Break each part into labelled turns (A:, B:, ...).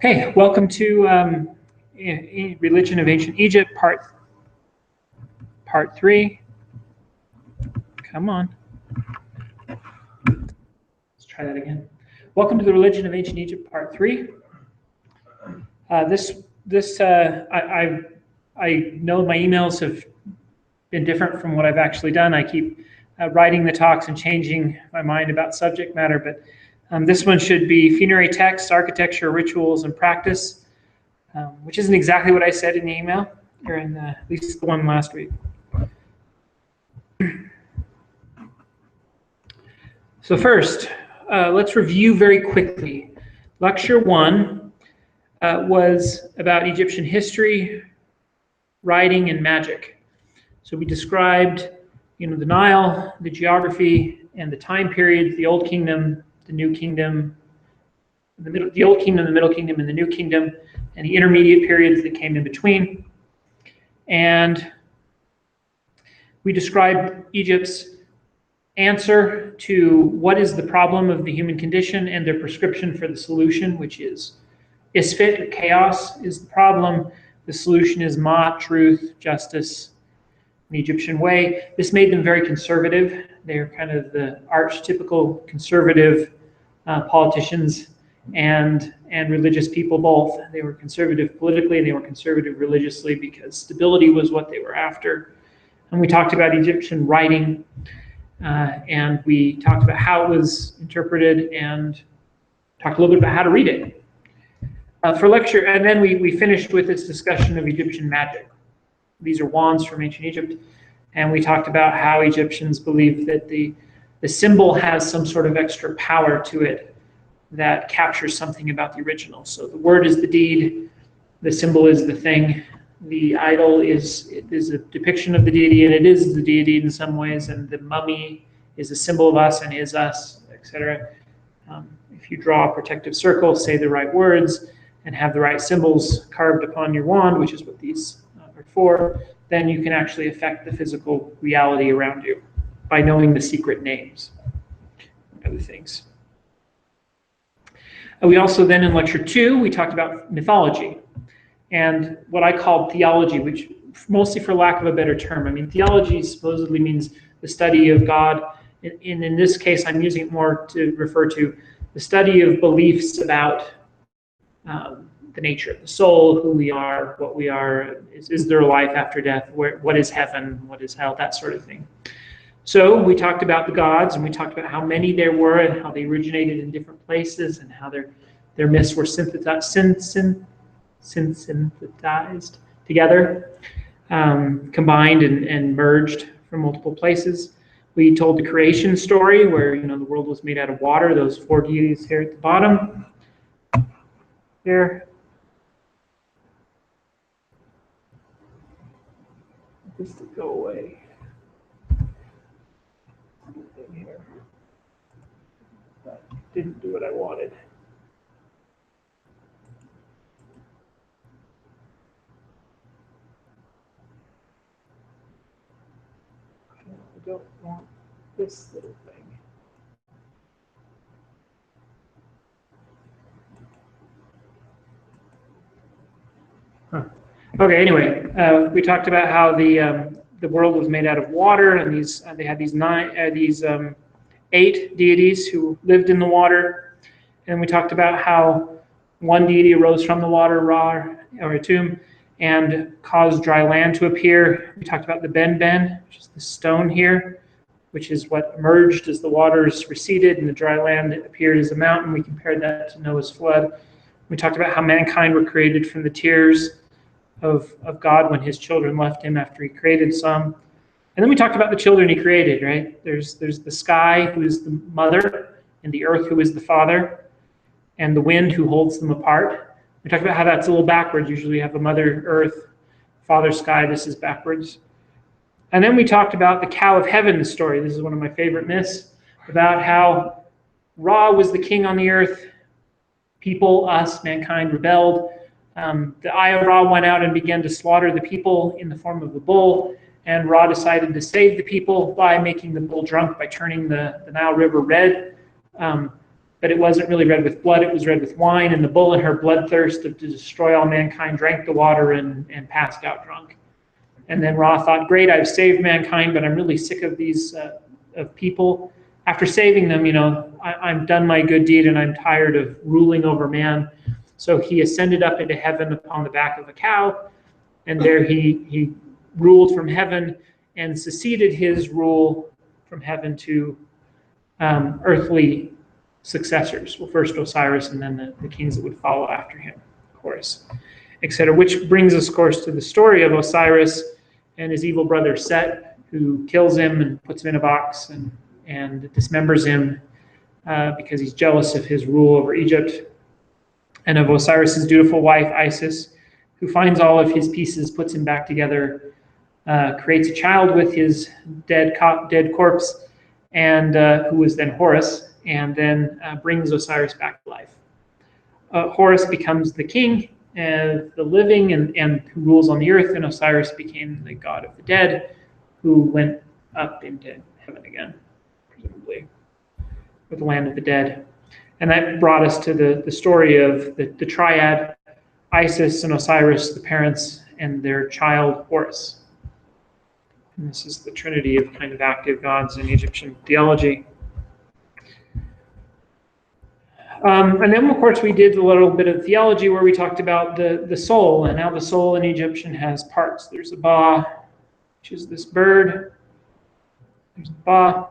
A: Hey, welcome to Religion of Ancient Egypt, part 3. Come on. Let's try that again. Welcome to the Religion of Ancient Egypt, part 3. I know my emails have been different from what I've actually done. I keep writing the talks and changing my mind about subject matter, but this one should be Funerary Texts, Architecture, Rituals, and Practice. Which isn't exactly what I said in the email, or in at least the one last week. So first, let's review very quickly. Lecture 1 was about Egyptian history, writing, and magic. So we described, the Nile, the geography, and the time periods: the Old Kingdom, the New Kingdom, the Old Kingdom, the Middle Kingdom, and the New Kingdom, and the intermediate periods that came in between. And we described Egypt's answer to what is the problem of the human condition and their prescription for the solution, which is Isfit, or chaos, is the problem. The solution is Ma, truth, justice, the Egyptian way. This made them very conservative. They're kind of the archetypical conservative politicians and religious people both. They were conservative politically and they were conservative religiously because stability was what they were after. And we talked about Egyptian writing, and we talked about how it was interpreted and talked a little bit about how to read it. For lecture, and then we finished with this discussion of Egyptian magic. These are wands from ancient Egypt, and we talked about how Egyptians believed that the symbol has some sort of extra power to it that captures something about the original. So the word is the deed, the symbol is the thing, the idol is a depiction of the deity, and it is the deity in some ways, and the mummy is a symbol of us and is us, etc. If you draw a protective circle, say the right words, and have the right symbols carved upon your wand, which is what these are for, then you can actually affect the physical reality around you by knowing the secret names and other things. We also then, in lecture 2, we talked about mythology and what I called theology, which mostly for lack of a better term. I mean, theology supposedly means the study of God. In this case, I'm using it more to refer to the study of beliefs about the nature of the soul, who we are, what we are, is there a life after death, what is heaven, what is hell, that sort of thing. So we talked about the gods, and we talked about how many there were and how they originated in different places and how their myths were synthesized together, combined and merged from multiple places. We told the creation story where the world was made out of water. Those 4 deities here at the bottom. Here. This to go away. Here. That didn't do what I wanted. I don't want this little thing. Huh. Okay. Anyway, we talked about how the world was made out of water, and they had these 8 deities who lived in the water, and we talked about how one deity arose from the water, Ra, or Atum, and caused dry land to appear. We talked about the Ben, which is the stone here, which is what emerged as the waters receded and the dry land appeared as a mountain. We compared that to Noah's flood. We talked about how mankind were created from the tears of God when his children left him after he created some. And then we talked about the children he created, right? There's the sky, who is the mother, and the earth, who is the father, and the wind, who holds them apart. We talked about how that's a little backwards. Usually you have a mother earth, father sky. This is backwards. And then we talked about the cow of heaven, the story. This is one of my favorite myths, about how Ra was the king on the earth. People, us, mankind, rebelled. The Eye of Ra went out and began to slaughter the people in the form of a bull. And Ra decided to save the people by making the bull drunk by turning the Nile River red. but it wasn't really red with blood, it was red with wine, and the bull in her bloodthirst to destroy all mankind drank the water and passed out drunk. And then Ra thought, great, I've saved mankind, but I'm really sick of these of people. After saving them, I've done my good deed and I'm tired of ruling over man. So he ascended up into heaven upon the back of a cow, and there he ruled from heaven and succeeded his rule from heaven to earthly successors. Well, first Osiris and then the kings that would follow after him, Horus, etc. Which brings us, of course, to the story of Osiris and his evil brother Set, who kills him and puts him in a box and dismembers him because he's jealous of his rule over Egypt, and of Osiris's dutiful wife Isis, who finds all of his pieces, puts him back together, creates a child with his dead corpse, and who was then Horus, and then brings Osiris back to life. Horus becomes the king of the living and who rules on the earth, and Osiris became the god of the dead, who went up into heaven again, presumably, with the land of the dead. And that brought us to the story of the triad, Isis and Osiris, the parents, and their child, Horus. And this is the trinity of kind of active gods in Egyptian theology. And then, of course, we did a little bit of theology where we talked about the soul, and how the soul in Egyptian has parts. There's a Ba, which is this bird. There's a Ba.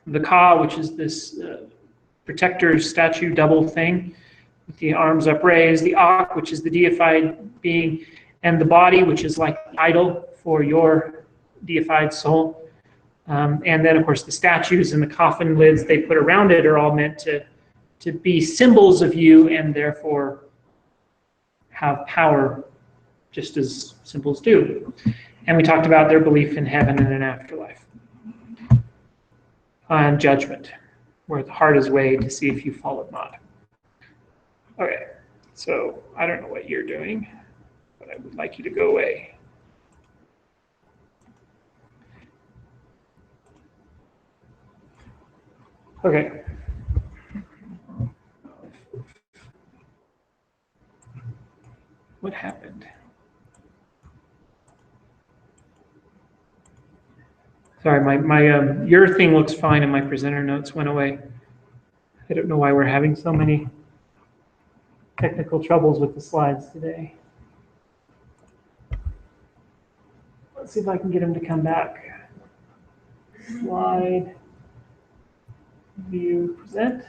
A: The Ka, which is this protector statue double thing with the arms upraised. The Ak, which is the deified being. And the body, which is like the idol for your deified soul. And then, of course, the statues and the coffin lids they put around it are all meant to be symbols of you and therefore have power, just as symbols do. And we talked about their belief in heaven and an afterlife. And judgment, where the heart is weighed to see if you followed not. Okay, so I don't know what you're doing, but I would like you to go away. Okay. What happened? Sorry, your thing looks fine and my presenter notes went away. I don't know why we're having so many technical troubles with the slides today. Let's see if I can get him to come back. Slide, view, present.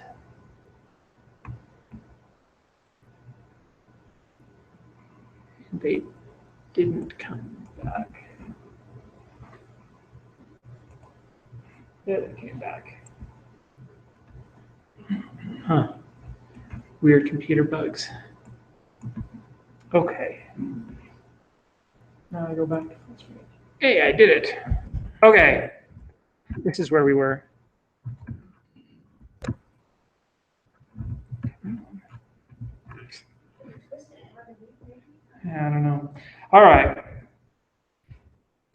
A: They didn't come back. Yeah, they came back. Huh. Weird computer bugs. Okay. Now I go back to full screen. Hey, I did it. Okay. This is where we were. I don't know. All right.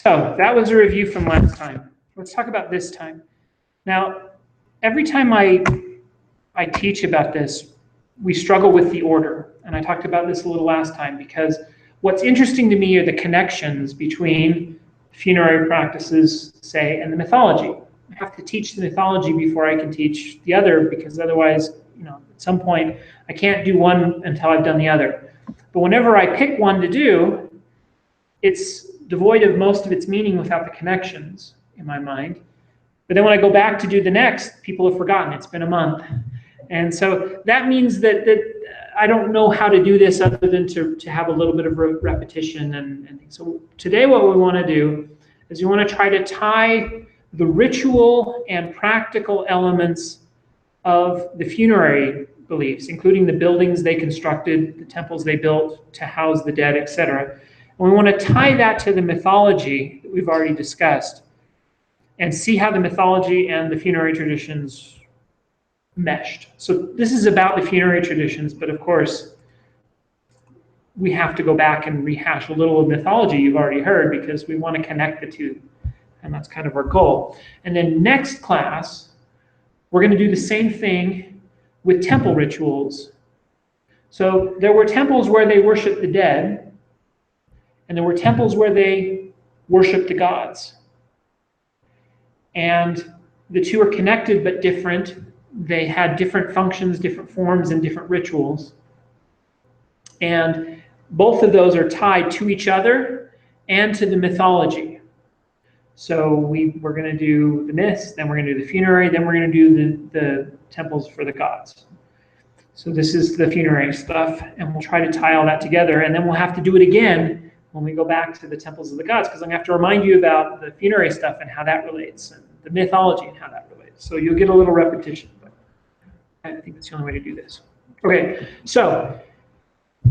A: So that was a review from last time. Let's talk about this time. Now, every time I teach about this, we struggle with the order. And I talked about this a little last time because what's interesting to me are the connections between funerary practices, say, and the mythology. I have to teach the mythology before I can teach the other, because otherwise, at some point, I can't do one until I've done the other. But whenever I pick one to do, it's devoid of most of its meaning without the connections in my mind. But then when I go back to do the next, people have forgotten. It's been a month. And so that means that I don't know how to do this other than to have a little bit of repetition and things. So today what we want to do is we want to try to tie the ritual and practical elements of the funerary beliefs, including the buildings they constructed, the temples they built to house the dead, etc. And we want to tie that to the mythology that we've already discussed and see how the mythology and the funerary traditions meshed. So this is about the funerary traditions, but of course, we have to go back and rehash a little of mythology you've already heard because we want to connect the two, and that's kind of our goal. And then next class, we're going to do the same thing with temple rituals. So there were temples where they worshiped the dead, and there were temples where they worshiped the gods. And the two are connected but different. They had different functions, different forms, and different rituals. And both of those are tied to each other and to the mythology. So we're going to do the myths, then we're going to do the funerary, then we're going to do the temples for the gods. So this is the funerary stuff, and we'll try to tie all that together, and then we'll have to do it again when we go back to the temples of the gods, because I'm going to have to remind you about the funerary stuff and how that relates, and the mythology and how that relates. So you'll get a little repetition, but I think that's the only way to do this. Okay, so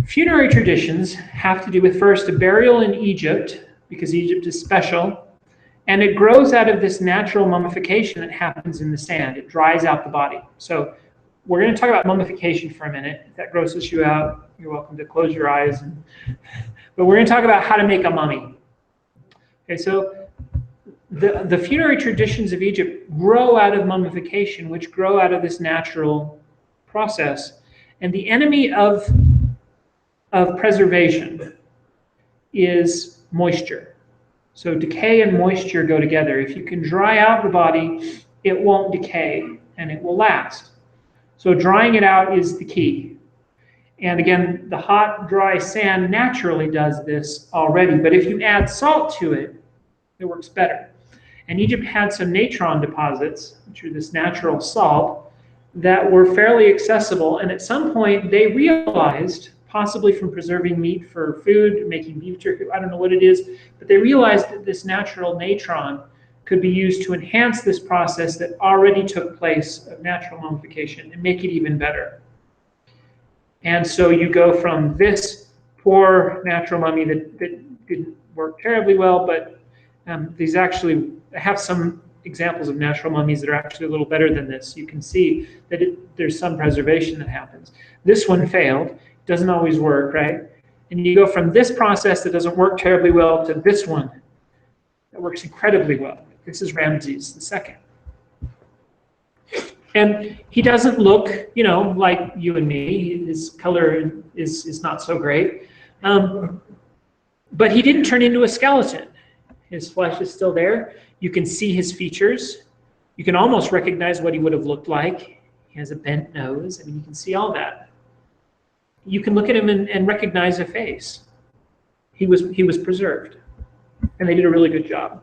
A: funerary traditions have to do with, first, a burial in Egypt, because Egypt is special, and it grows out of this natural mummification that happens in the sand. It dries out the body. So we're going to talk about mummification for a minute. If that grosses you out, you're welcome to close your eyes. But we're going to talk about how to make a mummy. Okay, so the funerary traditions of Egypt grow out of mummification, which grow out of this natural process. And the enemy of preservation is moisture. So decay and moisture go together. If you can dry out the body, it won't decay and it will last. So drying it out is the key. And again, the hot, dry sand naturally does this already. But if you add salt to it, it works better. And Egypt had some natron deposits, which are this natural salt, that were fairly accessible. And at some point, they realized, possibly from preserving meat for food, making beef jerky, I don't know what it is, but they realized that this natural natron could be used to enhance this process that already took place of natural mummification and make it even better. And so you go from this poor natural mummy that didn't work terribly well, but these actually have some examples of natural mummies that are actually a little better than this. You can see that there's some preservation that happens. This one failed. Doesn't always work, right? And you go from this process that doesn't work terribly well to this one that works incredibly well. This is Ramses II. And he doesn't look, like you and me. His color is not so great. But he didn't turn into a skeleton. His flesh is still there. You can see his features. You can almost recognize what he would have looked like. He has a bent nose. I mean, you can see all that. You can look at him and recognize a face. He was preserved. And they did a really good job.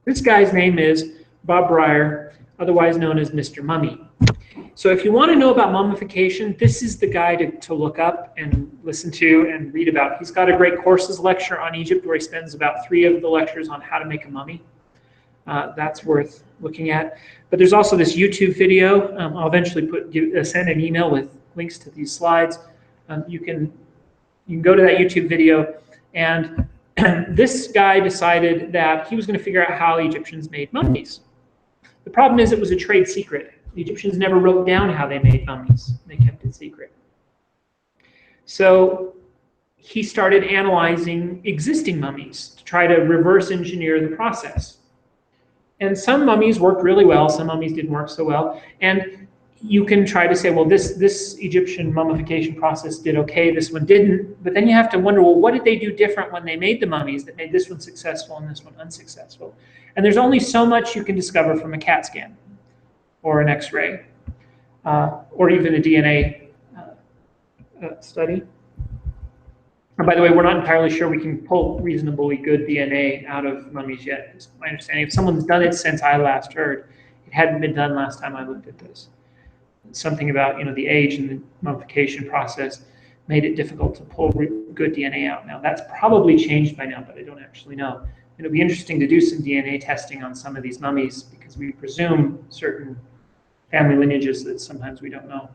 A: This guy's name is Bob Breyer, otherwise known as Mr. Mummy. So if you want to know about mummification, this is the guy to look up and listen to and read about. He's got a great courses lecture on Egypt where he spends about 3 of the lectures on how to make a mummy. That's worth looking at. But there's also this YouTube video. I'll eventually send an email with links to these slides. You can go to that YouTube video, and this guy decided that he was going to figure out how Egyptians made mummies. The problem is it was a trade secret. The Egyptians never wrote down how they made mummies. They kept it secret. So he started analyzing existing mummies to try to reverse engineer the process. And some mummies worked really well, some mummies didn't work so well. And you can try to say, well, this Egyptian mummification process did okay, this one didn't. But then you have to wonder, well, what did they do different when they made the mummies that made this one successful and this one unsuccessful? And there's only so much you can discover from a CAT scan or an X-ray or even a DNA study. And by the way, we're not entirely sure we can pull reasonably good DNA out of mummies yet. It's my understanding. If someone's done it since I last heard, it hadn't been done last time I looked at this. Something about the age and the mummification process made it difficult to pull good DNA out. Now that's probably changed by now, but I don't actually know. It'll be interesting to do some DNA testing on some of these mummies because we presume certain family lineages that sometimes we don't know.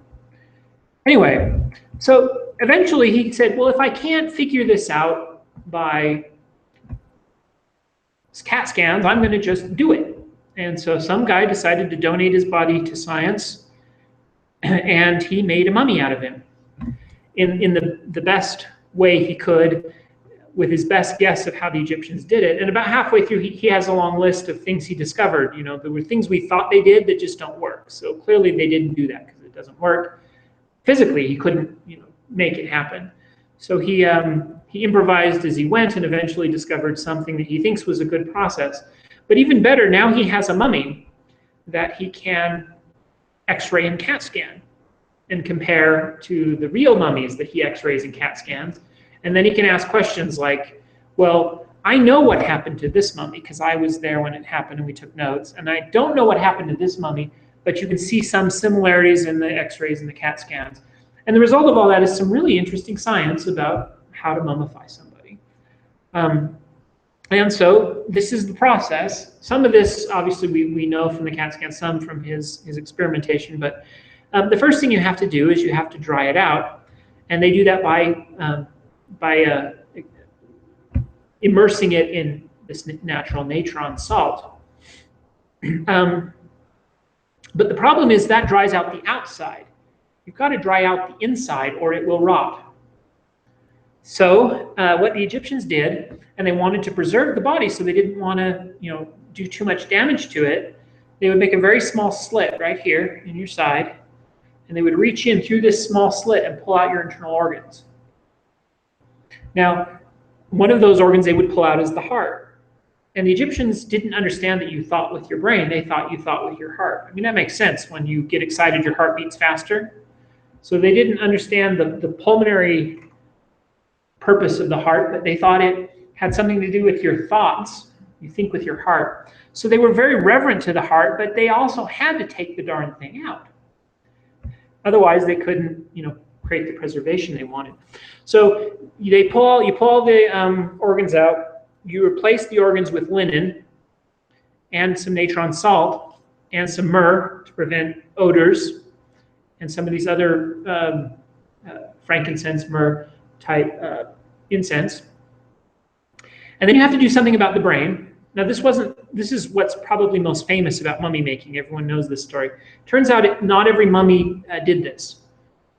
A: Anyway, so eventually he said, well, if I can't figure this out by CAT scans, I'm going to just do it. And so some guy decided to donate his body to science, and he made a mummy out of him in the best way he could, with his best guess of how the Egyptians did it. And about halfway through, he has a long list of things he discovered. There were things we thought they did that just don't work. So clearly they didn't do that because it doesn't work. Physically, he couldn't, make it happen. So he improvised as he went and eventually discovered something that he thinks was a good process. But even better, now he has a mummy that he can X-ray and CAT scan and compare to the real mummies that he X-rays and CAT scans. And then he can ask questions like, well, I know what happened to this mummy because I was there when it happened and we took notes. And I don't know what happened to this mummy, but you can see some similarities in the X-rays and the CAT scans. And the result of all that is some really interesting science about how to mummify somebody. And so this is the process. Some of this, obviously, we know from the CAT scan, some from his experimentation. But the first thing you have to do is you have to dry it out. And they do that by immersing it in this natural natron salt. But the problem is that dries out the outside. You've got to dry out the inside or it will rot. So what the Egyptians did, and they wanted to preserve the body so they didn't want to do too much damage to it, they would make a very small slit right here in your side, and they would reach in through this small slit and pull out your internal organs. Now, one of those organs they would pull out is the heart. And the Egyptians didn't understand that you thought with your brain, they thought you thought with your heart. I mean, that makes sense. When you get excited, your heart beats faster. So they didn't understand the pulmonary purpose of the heart, but they thought it had something to do with your thoughts. You think with your heart. So they were very reverent to the heart, but they also had to take the darn thing out. Otherwise, they couldn't, create the preservation they wanted. So you pull all the organs out. You replace the organs with linen and some natron salt and some myrrh to prevent odors and some of these other frankincense, myrrh type incense. And then you have to do something about the brain. Now this is what's probably most famous about mummy making. Everyone knows this story. Turns out not every mummy did this.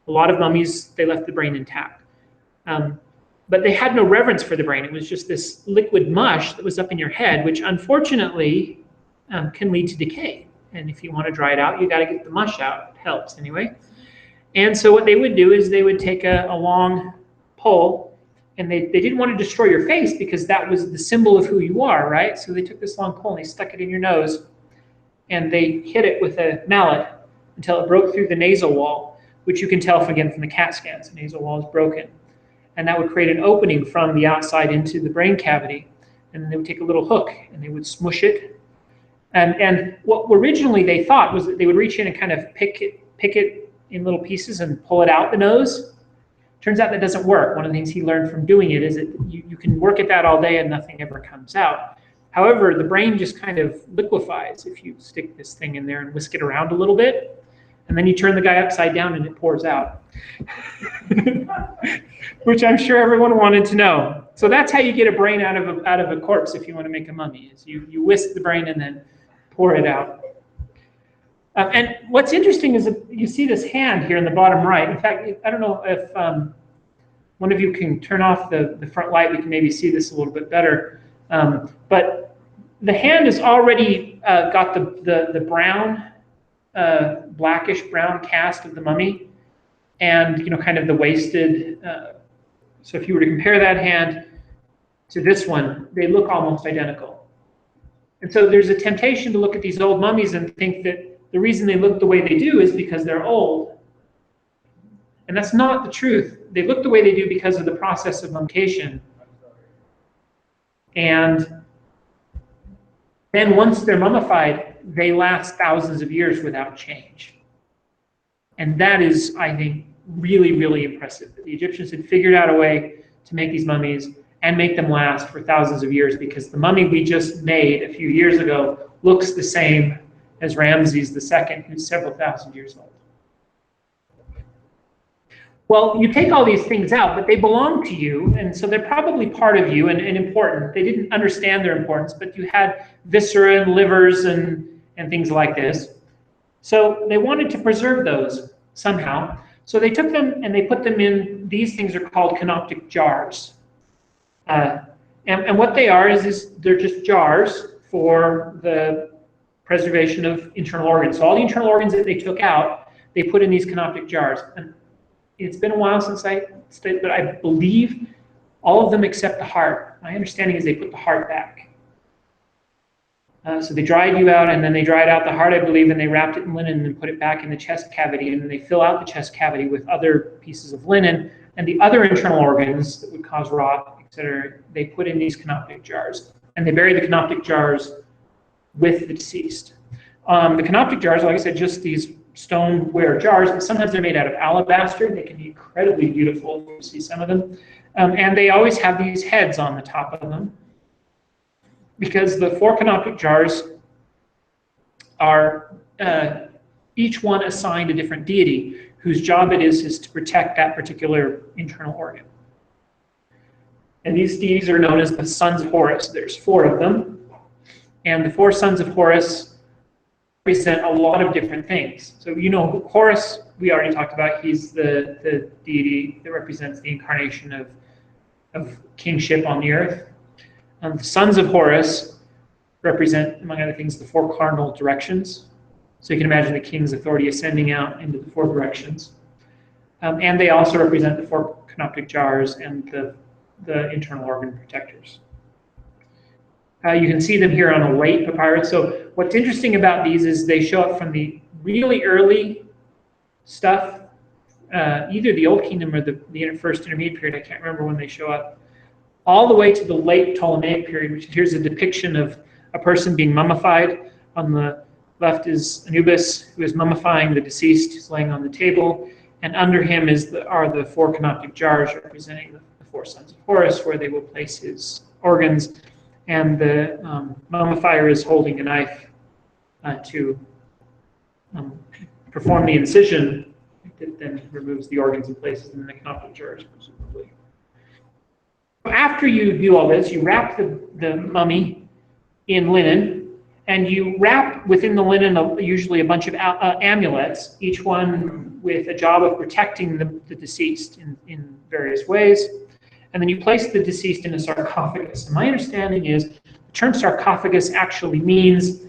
A: A lot of mummies, they left the brain intact. But they had no reverence for the brain. It was just this liquid mush that was up in your head, which unfortunately can lead to decay. And if you want to dry it out, you got to get the mush out. It helps anyway. And so what they would do is they would take a long pole, and they didn't want to destroy your face because that was the symbol of who you are, right? So they took this long pole and they stuck it in your nose, and they hit it with a mallet until it broke through the nasal wall, which you can tell again from the CAT scans. The nasal wall is broken. And that would create an opening from the outside into the brain cavity. And then they would take a little hook and they would smush it. And what originally they thought was that they would reach in and kind of pick it in little pieces and pull it out the nose. Turns out that doesn't work. One of the things he learned from doing it is that you can work at that all day and nothing ever comes out. However, the brain just kind of liquefies if you stick this thing in there and whisk it around a little bit. And then you turn the guy upside down and it pours out. Which I'm sure everyone wanted to know. So that's how you get a brain out of a corpse if you want to make a mummy. Is you whisk the brain and then pour it out. And what's interesting is that you see this hand here in the bottom right. In fact, I don't know if one of you can turn off the front light. We can maybe see this a little bit better. But the hand has already got the brown, blackish brown cast of the mummy, and kind of the wasted. So if you were to compare that hand to this one, they look almost identical. And so there's a temptation to look at these old mummies and think that the reason they look the way they do is because they're old. And that's not the truth. They look the way they do because of the process of mummification. And then once they're mummified, they last thousands of years without change. And that is, I think, really, really impressive. The Egyptians had figured out a way to make these mummies and make them last for thousands of years, because the mummy we just made a few years ago looks the same as Ramses II, who's several thousand years old. Well, you take all these things out, but they belong to you, and so they're probably part of you and important. They didn't understand their importance, but you had viscera and livers and things like this. So they wanted to preserve those somehow. So they took them and they put them in, these things are called canopic jars. And what they are is they're just jars for the preservation of internal organs. So all the internal organs that they took out, they put in these Canopic jars. And it's been a while since I studied, but I believe all of them except the heart. My understanding is they put the heart back. So they dried you out, and then they dried out the heart, I believe, and they wrapped it in linen and put it back in the chest cavity, and then they fill out the chest cavity with other pieces of linen, and the other internal organs that would cause rot, etc., they put in these Canopic jars. And they bury the Canopic jars with the deceased. The Canopic jars, like I said, just these stoneware jars, and sometimes they're made out of alabaster. They can be incredibly beautiful. You see some of them. And they always have these heads on the top of them, because the 4 Canopic jars are each one assigned a different deity whose job it is to protect that particular internal organ. And these deities are known as the sons of Horus. There's 4 of them. And the 4 sons of Horus represent a lot of different things. So you know, Horus, we already talked about, he's the deity that represents the incarnation of kingship on the earth. The sons of Horus represent, among other things, the 4 cardinal directions. So you can imagine the king's authority ascending out into the 4 directions. And they also represent the 4 Canopic jars and the internal organ protectors. You can see them here on a late papyrus. So what's interesting about these is they show up from the really early stuff, either the Old Kingdom or the first intermediate period, I can't remember when they show up, all the way to the late Ptolemaic period, which here's a depiction of a person being mummified. On the left is Anubis, who is mummifying the deceased, who's laying on the table, and under him are the 4 Canopic jars representing the 4 sons of Horus, where they will place his organs, and the mummifier is holding a knife to perform the incision that then removes the organs and places them in the Canopic jars, presumably. After you do all this, you wrap the mummy in linen, and you wrap within the linen usually a bunch of amulets, each one with a job of protecting the deceased in various ways. And then you place the deceased in a sarcophagus. And my understanding is the term sarcophagus actually means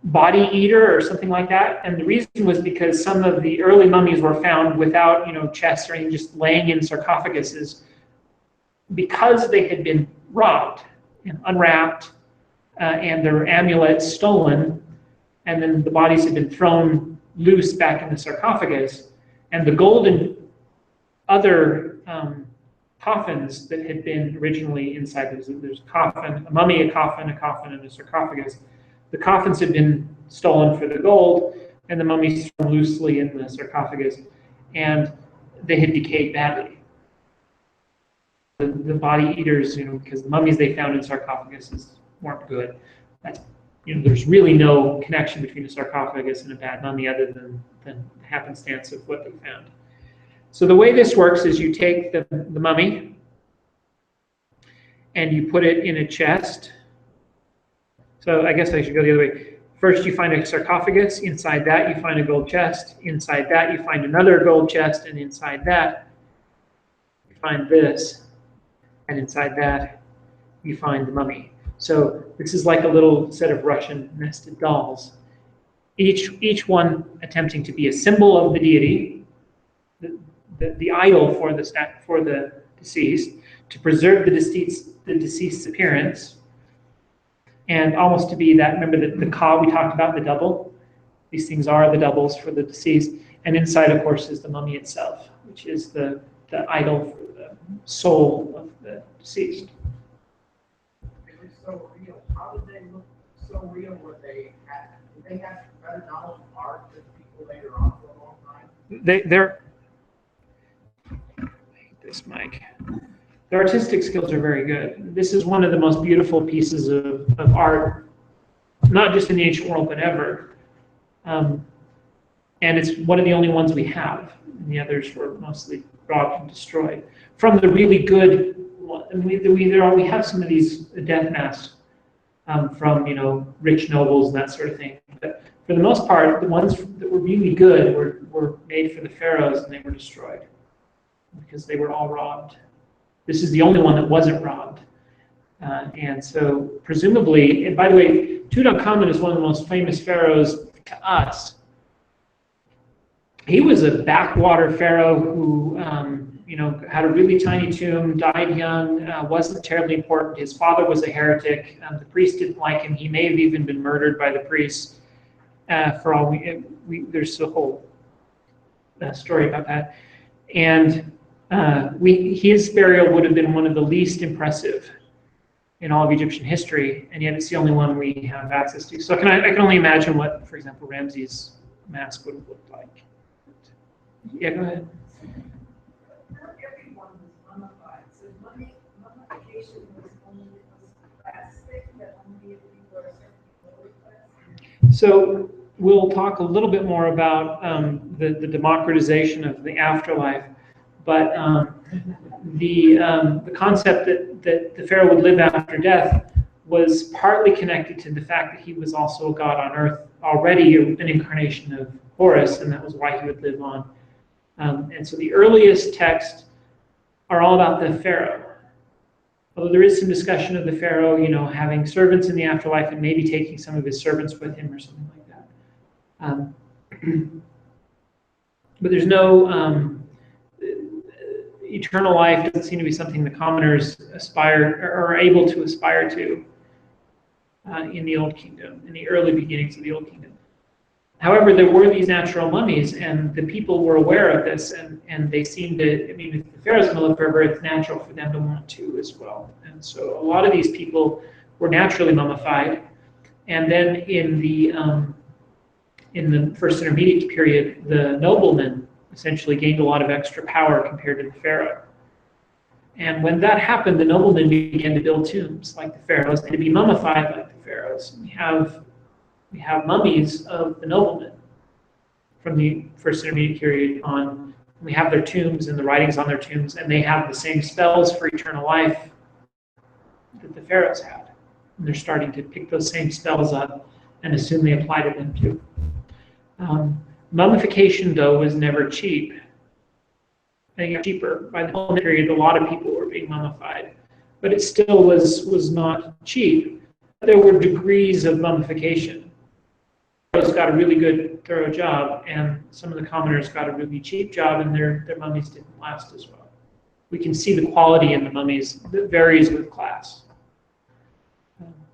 A: body eater or something like that. And the reason was because some of the early mummies were found without, chests or anything, just laying in sarcophaguses, because they had been robbed and unwrapped, and their amulets stolen, and then the bodies had been thrown loose back in the sarcophagus, and the gold and other coffins that had been originally inside. There's a coffin, a mummy, a coffin, and a sarcophagus. The coffins had been stolen for the gold, and the mummies thrown loosely in the sarcophagus, and they had decayed badly. The body eaters, because the mummies they found in sarcophaguses weren't good. There's really no connection between a sarcophagus and a bad mummy other than the happenstance of what they found. So the way this works is you take the mummy and you put it in a chest. So I guess I should go the other way. First you find a sarcophagus, inside that you find a gold chest, inside that you find another gold chest, and inside that you find this, and inside that you find the mummy. So this is like a little set of Russian nested dolls, each one attempting to be a symbol of the deity, the idol for the deceased, to preserve the deceased's appearance, and almost to be that. Remember the ka we talked about, the double. These things are the doubles for the deceased, and inside, of course, is the mummy itself, which is the idol for the soul of the deceased.
B: So real. How did they look so real? Did they have better knowledge of art than people later on for a long time?
A: They're this mic. Their artistic skills are very good. This is one of the most beautiful pieces of art, not just in the ancient world, but ever. And it's one of the only ones we have. And the others were mostly robbed and destroyed. From the really good, and we have some of these death masks from rich nobles and that sort of thing. But for the most part, the ones that were really good were made for the pharaohs, and they were destroyed because they were all robbed. This is the only one that wasn't robbed. And so presumably, and by the way, Tutankhamen is one of the most famous pharaohs to us. he was a backwater pharaoh who, had a really tiny tomb, died young, wasn't terribly important. His father was a heretic. The priest didn't like him. He may have even been murdered by the priests. For all there's a whole story about that. And his burial would have been one of the least impressive in all of Egyptian history, and yet it's the only one we have access to. So I can only imagine what, for example, Ramses' mask would have looked like. Yeah, go ahead.
C: Not everyone was mummified, so mummification was only a class thing, that only if you were a certain lower class.
A: So we'll talk a little bit more about the democratization of the afterlife, but the concept that the pharaoh would live after death was partly connected to the fact that he was also a god on earth, already an incarnation of Horus, and that was why he would live on. And so the earliest texts are all about the pharaoh. Although there is some discussion of the pharaoh, having servants in the afterlife and maybe taking some of his servants with him or something like that. But there's no eternal life doesn't seem to be something the commoners aspire or are able to aspire to in the Old Kingdom, in the early beginnings of the Old Kingdom. However, there were these natural mummies, and the people were aware of this, and they seemed to, if the pharaoh's going to live forever, it's natural for them to want to as well. And so a lot of these people were naturally mummified, and then in the first intermediate period, the noblemen essentially gained a lot of extra power compared to the pharaoh. And when that happened, the noblemen began to build tombs like the pharaohs and to be mummified like the pharaohs. We have mummies of the noblemen from the first intermediate period on. We have their tombs and the writings on their tombs, and they have the same spells for eternal life that the pharaohs had. And they're starting to pick those same spells up and assume they apply to them too. Mummification, though, was never cheap. I think it got cheaper. By the whole period, a lot of people were being mummified, but it still was not cheap. There were degrees of mummification. Pharaohs got a really good, thorough job, and some of the commoners got a really cheap job, and their mummies didn't last as well. We can see the quality in the mummies that varies with class.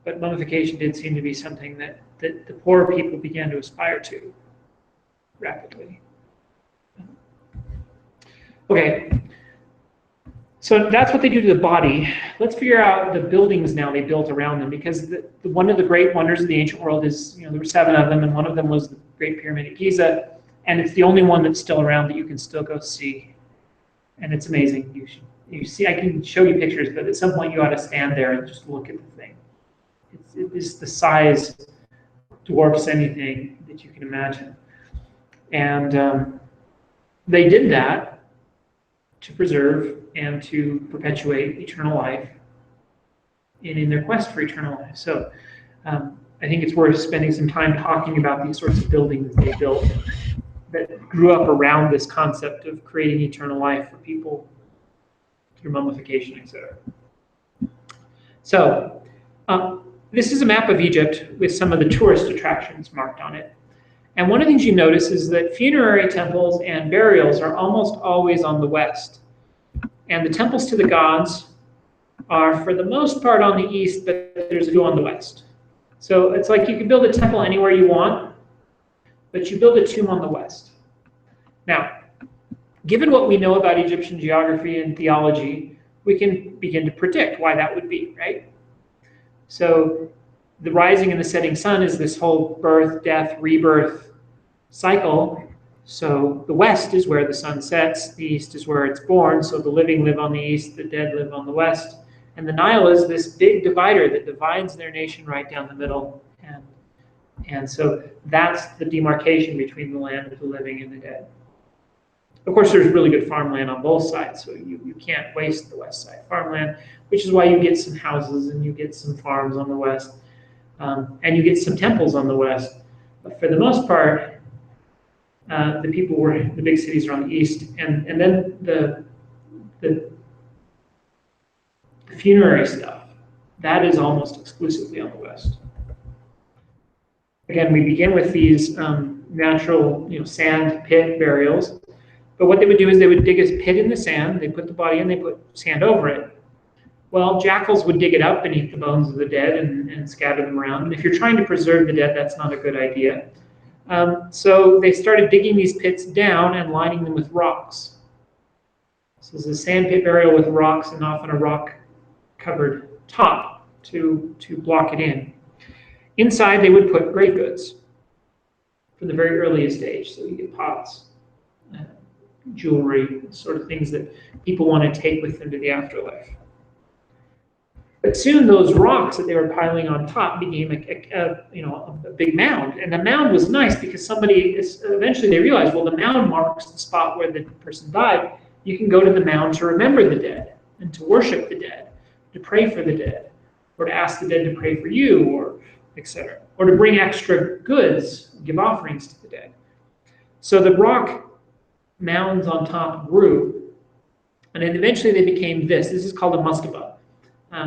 A: But mummification did seem to be something that the poorer people began to aspire to rapidly. Okay, so that's what they do to the body. Let's figure out the buildings now they built around them, because one of the great wonders of the ancient world is, there were 7 of them, and one of them was the Great Pyramid at Giza, and it's the only one that's still around that you can still go see, and it's amazing. You see, I can show you pictures, but at some point you ought to stand there and just look at the thing. It's the size dwarfs anything that you can imagine, and they did that to preserve and to perpetuate eternal life and in their quest for eternal life. So I think it's worth spending some time talking about these sorts of buildings they built that grew up around this concept of creating eternal life for people through mummification, etc. So this is a map of Egypt with some of the tourist attractions marked on it. And one of the things you notice is that funerary temples and burials are almost always on the west. And the temples to the gods are, for the most part, on the east, but there's a few on the west. So it's like you can build a temple anywhere you want, but you build a tomb on the west. Now, given what we know about Egyptian geography and theology, we can begin to predict why that would be, right? So the rising and the setting sun is this whole birth, death, rebirth cycle. So the west is where the sun sets, the east is where it's born, so the living live on the east, the dead live on the west. And the Nile is this big divider that divides their nation right down the middle. And so that's the demarcation between the land of the living and the dead. Of course, there's really good farmland on both sides, so you can't waste the west side farmland, which is why you get some houses and you get some farms on the west, and you get some temples on the west. But for the most part, the people were, the big cities are on the east, and then the funerary stuff, that is almost exclusively on the west. Again, we begin with these natural, sand pit burials. But what they would do is they would dig a pit in the sand, they put the body in, they put sand over it. Well, jackals would dig it up and eat the bones of the dead and scatter them around. And if you're trying to preserve the dead, that's not a good idea. So they started digging these pits down and lining them with rocks. So this is a sand pit burial with rocks and often a rock-covered top to block it in. Inside, they would put grave goods from the very earliest age. So you get pots, jewelry, sort of things that people want to take with them to the afterlife. But soon those rocks that they were piling on top became a big mound. And the mound was nice because eventually they realized, well, the mound marks the spot where the person died. You can go to the mound to remember the dead and to worship the dead, to pray for the dead, or to ask the dead to pray for you, or etc. Or to bring extra goods, give offerings to the dead. So the rock mounds on top grew, and then eventually they became this. This is called a mastaba,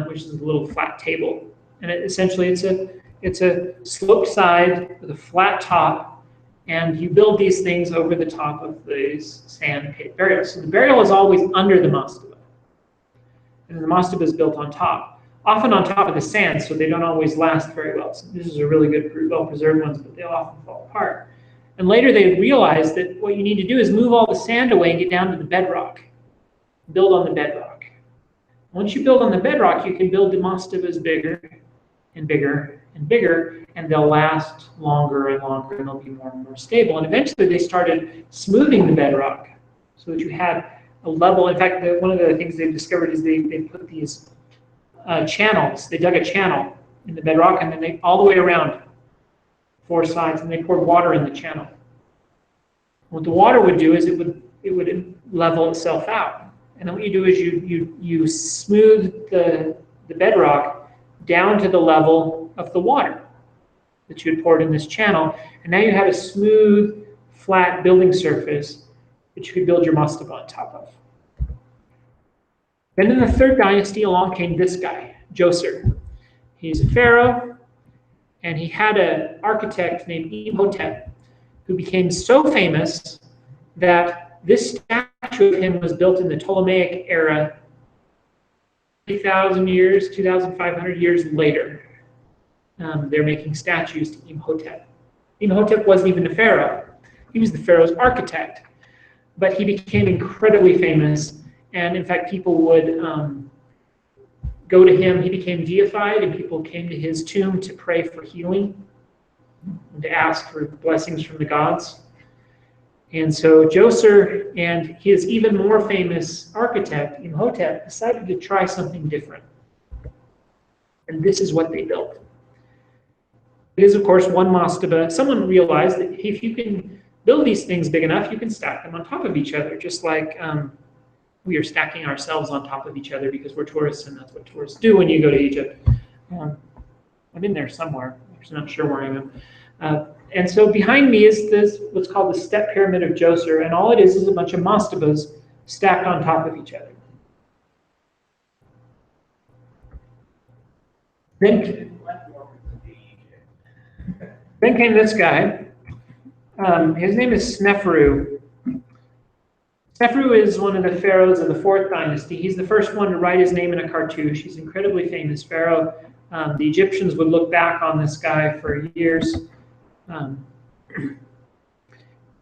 A: which is a little flat table. And essentially it's a sloped side with a flat top, and you build these things over the top of these sand pit burials. So the burial is always under the mastaba, and the mastaba is built on top, often on top of the sand, so they don't always last very well. So this is a really good, well-preserved ones, but they'll often fall apart. And later they realized that what you need to do is move all the sand away and get down to the bedrock, build on the bedrock. Once you build on the bedrock, you can build the mastabas bigger and bigger and bigger, and they'll last longer and longer, and they'll be more and more stable. And eventually they started smoothing the bedrock so that you had a level. In fact, one of the things they've discovered is they put these channels. They dug a channel in the bedrock, and then they all the way around 4 sides, and they poured water in the channel. What the water would do is it would level itself out. And then what you do is you smooth the bedrock down to the level of the water that you had poured in this channel, and now you have a smooth, flat building surface that you could build your mastaba on top of. Then in the 3rd dynasty, along came this guy, Djoser. He's a pharaoh, and he had an architect named Imhotep who became so famous that this statue of him was built in the Ptolemaic era 3,000 years, 2,500 years later. They're making statues to Imhotep. Imhotep wasn't even a pharaoh. He was the pharaoh's architect. But he became incredibly famous, and in fact people would go to him. He became deified, and people came to his tomb to pray for healing and to ask for blessings from the gods. And so Djoser and his even more famous architect, Imhotep, decided to try something different. And this is what they built. It is, of course, one mastaba. Someone realized that if you can build these things big enough, you can stack them on top of each other, just like we are stacking ourselves on top of each other because we're tourists, and that's what tourists do when you go to Egypt. I'm in there somewhere. I'm not sure where I am. And so behind me is this, what's called the step pyramid of Djoser, and all it is a bunch of mastabas stacked on top of each other. Then came this guy. His name is Sneferu. Sneferu is one of the pharaohs of the 4th dynasty. He's the first one to write his name in a cartouche. He's an incredibly famous pharaoh. The Egyptians would look back on this guy for years.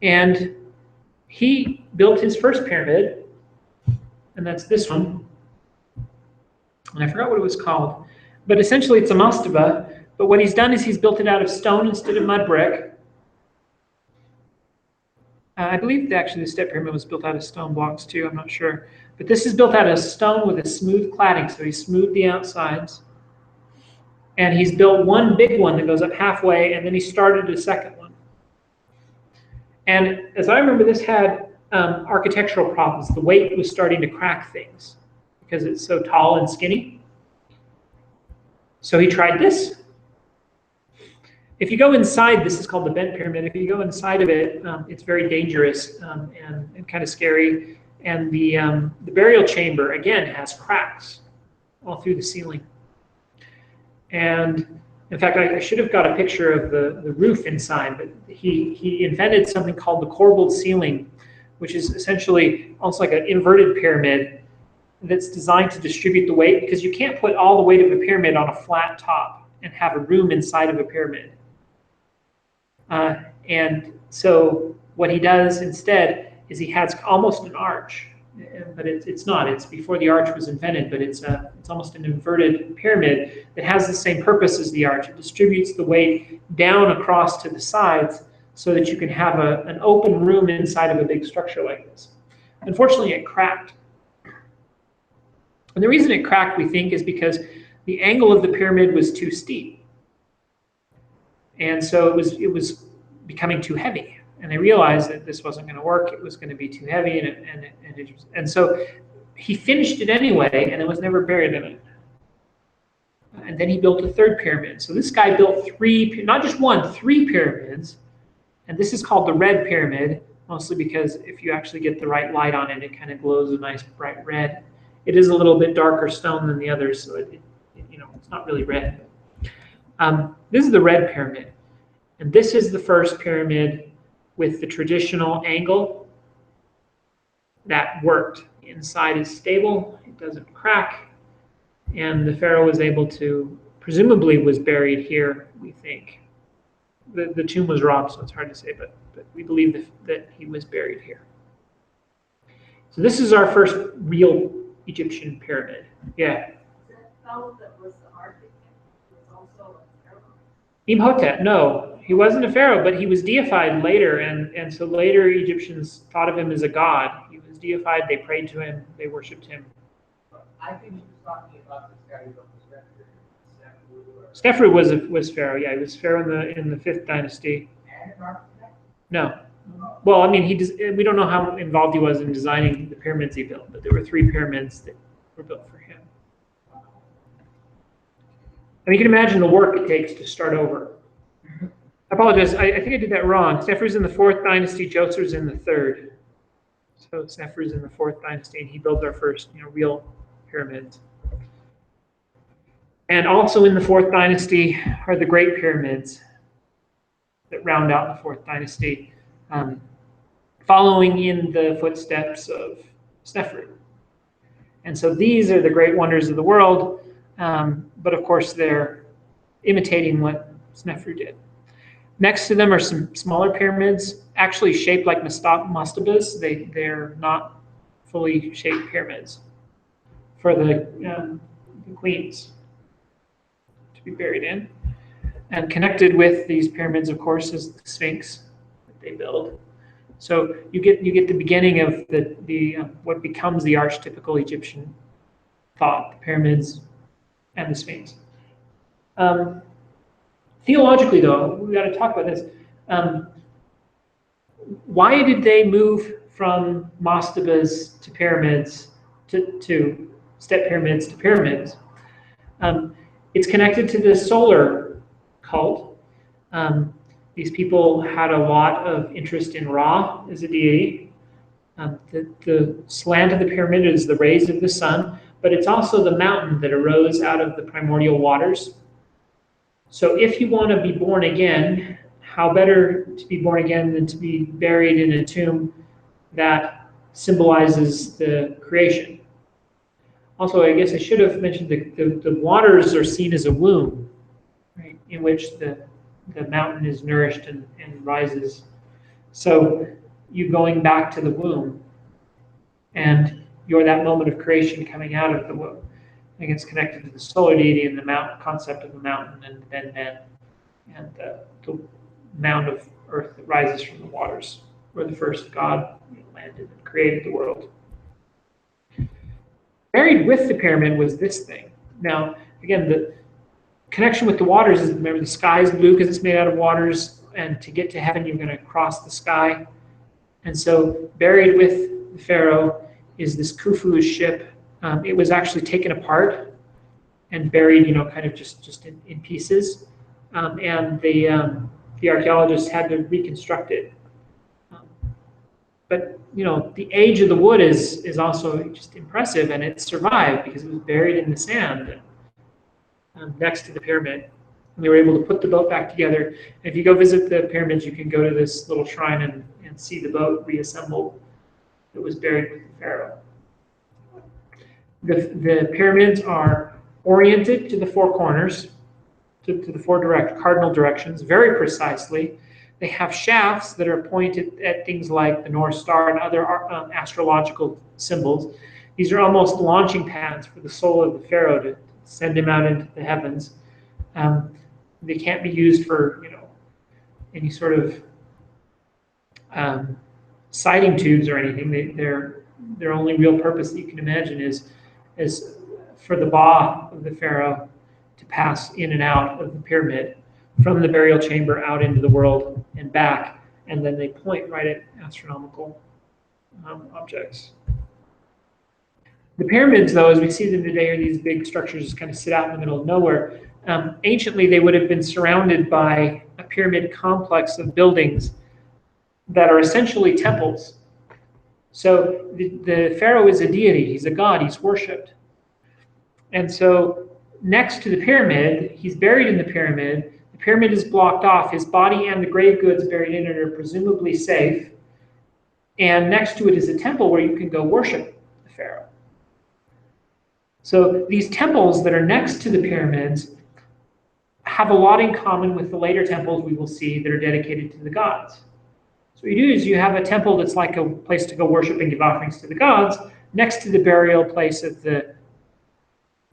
A: And he built his first pyramid, and that's this one. And I forgot what it was called. But essentially it's a mastaba. But what he's done is he's built it out of stone instead of mud brick. I believe actually the step pyramid was built out of stone blocks too, I'm not sure. But this is built out of stone with a smooth cladding, so he smoothed the outsides. And he's built one big one that goes up halfway, and then he started a second one. And as I remember, this had architectural problems. The weight was starting to crack things because it's so tall and skinny. So he tried this. If you go inside, this is called the bent pyramid. If you go inside of it, it's very dangerous and kind of scary. And the burial chamber, again, has cracks all through the ceiling. And In fact, I should have got a picture of the roof inside, but he invented something called the corbelled ceiling, which is essentially almost like an inverted pyramid that's designed to distribute the weight, because you can't put all the weight of a pyramid on a flat top and have a room inside of a pyramid. And so what he does instead is he has almost an arch, but it's not. It's before the arch was invented, but it's almost an inverted pyramid that has the same purpose as the arch. It distributes the weight down across to the sides so that you can have an open room inside of a big structure like this. Unfortunately, it cracked. And the reason it cracked, we think, is because the angle of the pyramid was too steep. And so it was becoming too heavy. And they realized that this wasn't going to work. It was going to be too heavy. And so he finished it anyway, and it was never buried in it. And then he built a third pyramid. So this guy built three, not just one, three pyramids. And this is called the red pyramid, mostly because if you actually get the right light on it, it kind of glows a nice bright red. It is a little bit darker stone than the others, so it's not really red. This is the red pyramid. And this is the first pyramid with the traditional angle that worked. The inside is stable, it doesn't crack, and the pharaoh was able to, presumably was buried here, we think. The tomb was robbed, so it's hard to say, but we believe that he was buried here. So this is our first real Egyptian pyramid. Yeah?
C: That fellow that was the architect was also a pharaoh?
A: Imhotep, no. He wasn't a pharaoh, but he was deified later, and so later Egyptians thought of him as a god. He was deified, they prayed to him, they worshipped him.
B: I think he was talking about this guy who built the Snefru.
A: Snefru was pharaoh, yeah. He was pharaoh in the 5th dynasty.
B: And an architect?
A: No. Well, I mean, we don't know how involved he was in designing the pyramids he built, but there were 3 pyramids that were built for him. And you can imagine the work it takes to start over. I apologize. I think I did that wrong. Snefru's in the 4th dynasty. Djoser's in the 3rd. So Snefru's in the 4th dynasty, and he built our first, real pyramids. And also in the 4th dynasty are the Great Pyramids that round out the 4th dynasty, following in the footsteps of Snefru. And so these are the great wonders of the world, but of course they're imitating what Snefru did. Next to them are some smaller pyramids, actually shaped like mastabas. They're not fully shaped pyramids for the queens to be buried in. And connected with these pyramids, of course, is the Sphinx that they build. So you get the beginning of the what becomes the archetypical Egyptian thought: the pyramids and the Sphinx. Theologically, though, we got to talk about this. Why did they move from mastabas to pyramids to step pyramids to pyramids? It's connected to the solar cult. These people had a lot of interest in Ra as a deity. The slant of the pyramid is the rays of the sun, but it's also the mountain that arose out of the primordial waters. So if you want to be born again, how better to be born again than to be buried in a tomb that symbolizes the creation? Also, I guess I should have mentioned the waters are seen as a womb, right, in which the mountain is nourished and rises. So you going back to the womb, and you're that moment of creation coming out of the womb. I think it's connected to the solar deity and the mountain concept of the mountain and the Ben and the mound of earth that rises from the waters, where the first God landed and created the world. Buried with the pyramid was this thing. Now, again, the connection with the waters is, remember, the sky is blue because it's made out of waters, and to get to heaven, you're going to cross the sky. And so buried with the pharaoh is this Khufu's ship. It was actually taken apart and buried, kind of just in pieces. And the archaeologists had to reconstruct it. But the age of the wood is also just impressive, and it survived because it was buried in the sand next to the pyramid. And they were able to put the boat back together. And if you go visit the pyramids, you can go to this little shrine and see the boat reassembled that was buried with the pharaoh. The pyramids are oriented to the four corners, to the four cardinal directions, very precisely. They have shafts that are pointed at things like the North Star and other astrological symbols. These are almost launching pads for the soul of the pharaoh to send him out into the heavens. They can't be used for, any sort of sighting tubes or anything. Their only real purpose that you can imagine is for the ba of the pharaoh to pass in and out of the pyramid from the burial chamber out into the world and back, and then they point right at astronomical objects. The pyramids, though, as we see them today, are these big structures just kind of sit out in the middle of nowhere. Anciently, they would have been surrounded by a pyramid complex of buildings that are essentially temples. So the pharaoh is a deity, he's a god, he's worshipped. And so next to the pyramid, he's buried in the pyramid is blocked off, his body and the grave goods buried in it are presumably safe, and next to it is a temple where you can go worship the pharaoh. So these temples that are next to the pyramids have a lot in common with the later temples we will see that are dedicated to the gods. So what you do is you have a temple that's like a place to go worship and give offerings to the gods, next to the burial place of the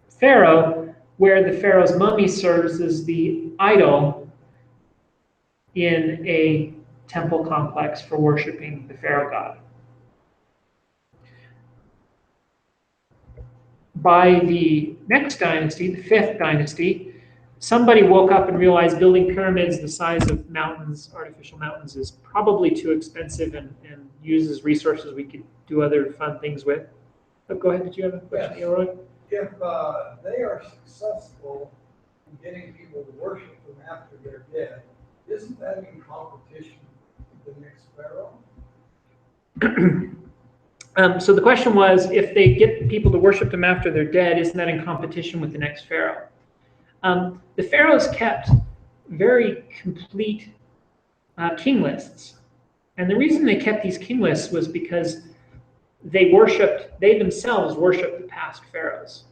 A: pharaoh, where the pharaoh's mummy serves as the idol in a temple complex for worshiping the pharaoh god. By the next dynasty, the 5th dynasty, somebody woke up and realized building pyramids the size of mountains, artificial mountains, is probably too expensive and uses resources we could do other fun things with. Oh, go ahead, did you have a question, Elroy?
D: If they are successful in getting people to worship them after they're dead, isn't that in competition with the next pharaoh?
A: So the question was, if they get people to worship them after they're dead, isn't that in competition with the next pharaoh? The pharaohs kept very complete king lists. And the reason they kept these king lists was because they themselves worshipped the past pharaohs.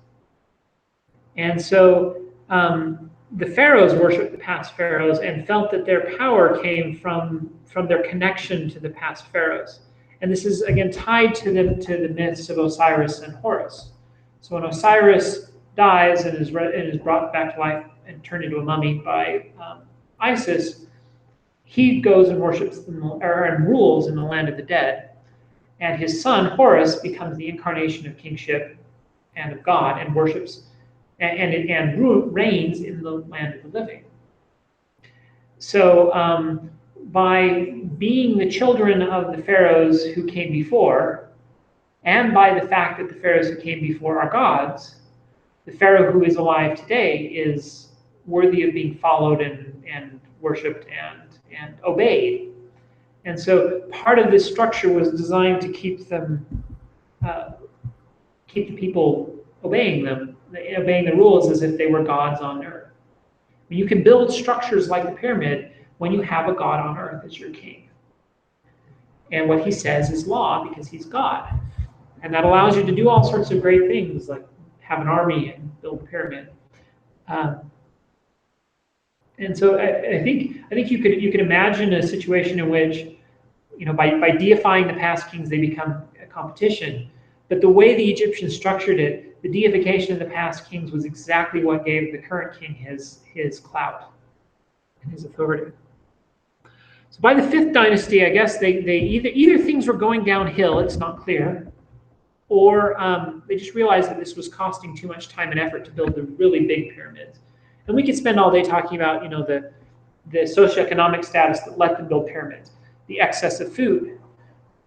A: And so the pharaohs worshipped the past pharaohs and felt that their power came from their connection to the past pharaohs. And this is, again, tied to the myths of Osiris and Horus. So when Osiris dies and is brought back to life and turned into a mummy by Isis, he goes and worships and rules in the land of the dead. And his son, Horus, becomes the incarnation of kingship and of God and worships and reigns in the land of the living. So by being the children of the pharaohs who came before, and by the fact that the pharaohs who came before are gods, the pharaoh who is alive today is worthy of being followed and worshipped and obeyed. And so part of this structure was designed to keep the people obeying the rules as if they were gods on earth. You can build structures like the pyramid when you have a god on earth as your king. And what he says is law because he's God. And that allows you to do all sorts of great things, like have an army and build a pyramid. And so I think you could imagine a situation in which, by deifying the past kings, they become a competition. But the way the Egyptians structured it, the deification of the past kings was exactly what gave the current king his clout and his authority. So by the 5th dynasty, I guess they either things were going downhill, it's not clear, or they just realized that this was costing too much time and effort to build the really big pyramids. And we could spend all day talking about, the socioeconomic status that let them build pyramids, the excess of food,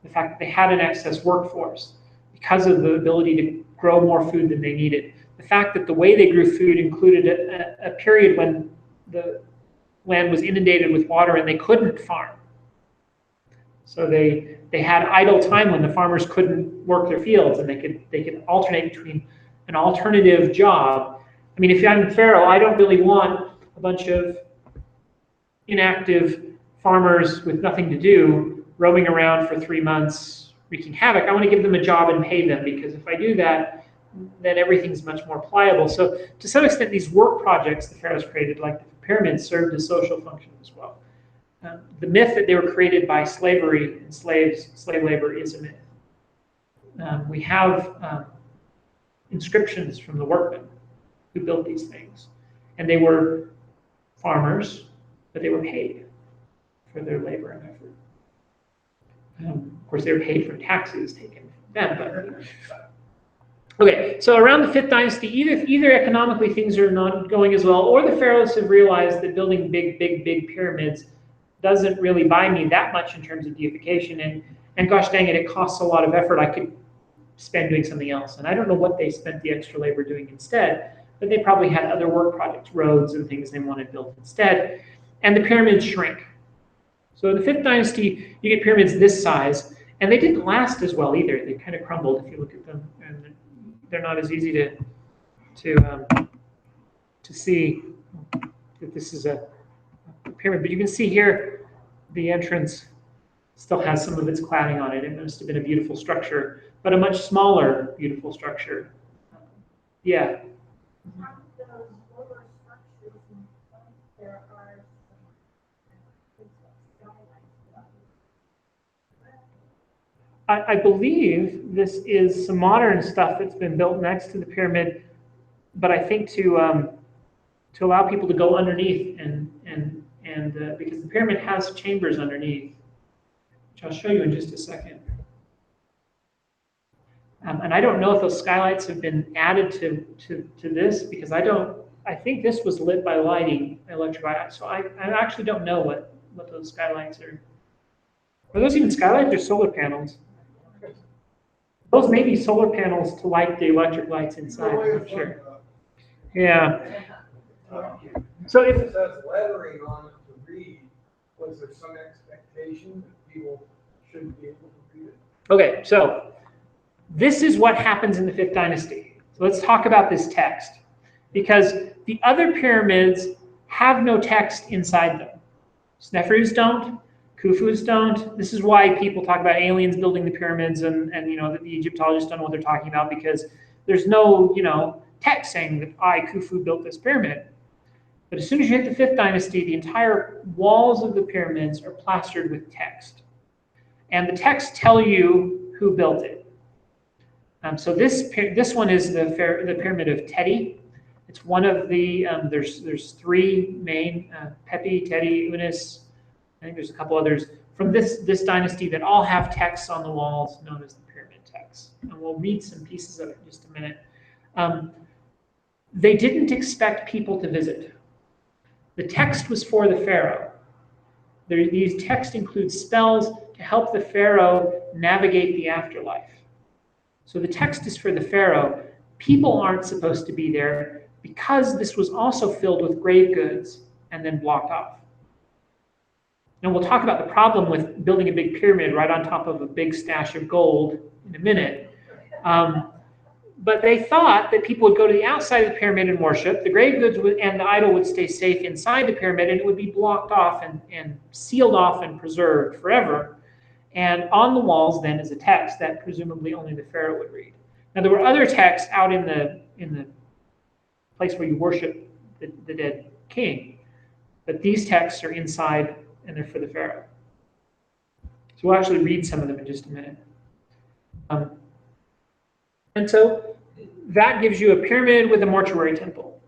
A: the fact that they had an excess workforce because of the ability to grow more food than they needed, the fact that the way they grew food included a period when the land was inundated with water and they couldn't farm. So they had idle time when the farmers couldn't work their fields, and they could alternate between an alternative job. I mean, if I'm Pharaoh, I don't really want a bunch of inactive farmers with nothing to do, roaming around for 3 months, wreaking havoc. I want to give them a job and pay them, because if I do that, then everything's much more pliable. So to some extent, these work projects the pharaohs created, like the pyramids, served a social function as well. The myth that they were created by slavery and slave labor is a myth. We have inscriptions from the workmen who built these things. And they were farmers, but they were paid for their labor and effort. Of course, they were paid from taxes taken from them. But okay, so around the 5th dynasty, either economically things are not going as well, or the pharaohs have realized that building big pyramids doesn't really buy me that much in terms of deification, and gosh dang it, it costs a lot of effort I could spend doing something else. And I don't know what they spent the extra labor doing instead, but they probably had other work projects, roads and things they wanted built instead. And the pyramids shrink. So in the 5th dynasty, you get pyramids this size, and they didn't last as well either. They kind of crumbled if you look at them, and they're not as easy to see that this is a pyramid. But you can see here, the entrance still has some of its cladding on it. It must have been a beautiful structure, but a much smaller, beautiful structure. Yeah.
C: Those lower structures in front, there are some skylights.
A: I believe this is some modern stuff that's been built next to the pyramid, but I think to allow people to go underneath and because the pyramid has chambers underneath, which I'll show you in just a second. And I don't know if those skylights have been added to this, because I think this was lit by lighting, electric light. So I actually don't know what those skylights are. Are those even skylights or solar panels? Those may be solar panels to light the electric lights inside, I'm not sure. Yeah. So if
D: it has lettering on it to read, was there some expectation that people should be able to read it?
A: okay, so this is what happens in the 5th dynasty. So let's talk about this text, because the other pyramids have no text inside them. Sneferu's don't, Khufu's don't. This is why people talk about aliens building the pyramids, and you know, the Egyptologists don't know what they're talking about, because there's no, you know, text saying that Khufu built this pyramid. But as soon as you hit the 5th dynasty, the entire walls of the pyramids are plastered with text. And the texts tell you who built it. So this one is the pyramid of Teti. It's one of the, there's 3 main, Pepi, Teti, Unis, I think there's a couple others from this dynasty that all have texts on the walls known as the pyramid texts. And we'll read some pieces of it in just a minute. They didn't expect people to visit. The text was for the pharaoh. These texts include spells to help the pharaoh navigate the afterlife. So the text is for the pharaoh. People aren't supposed to be there, because this was also filled with grave goods and then blocked off. And we'll talk about the problem with building a big pyramid right on top of a big stash of gold in a minute. But they thought that people would go to the outside of the pyramid and worship. The grave goods and the idol would stay safe inside the pyramid, and it would be blocked off and sealed off and preserved forever. And on the walls then is a text that presumably only the pharaoh would read. Now there were other texts out in the place where you worship the dead king, but these texts are inside and they're for the pharaoh. So we'll actually read some of them in just a minute. And so that gives you a pyramid with a mortuary temple.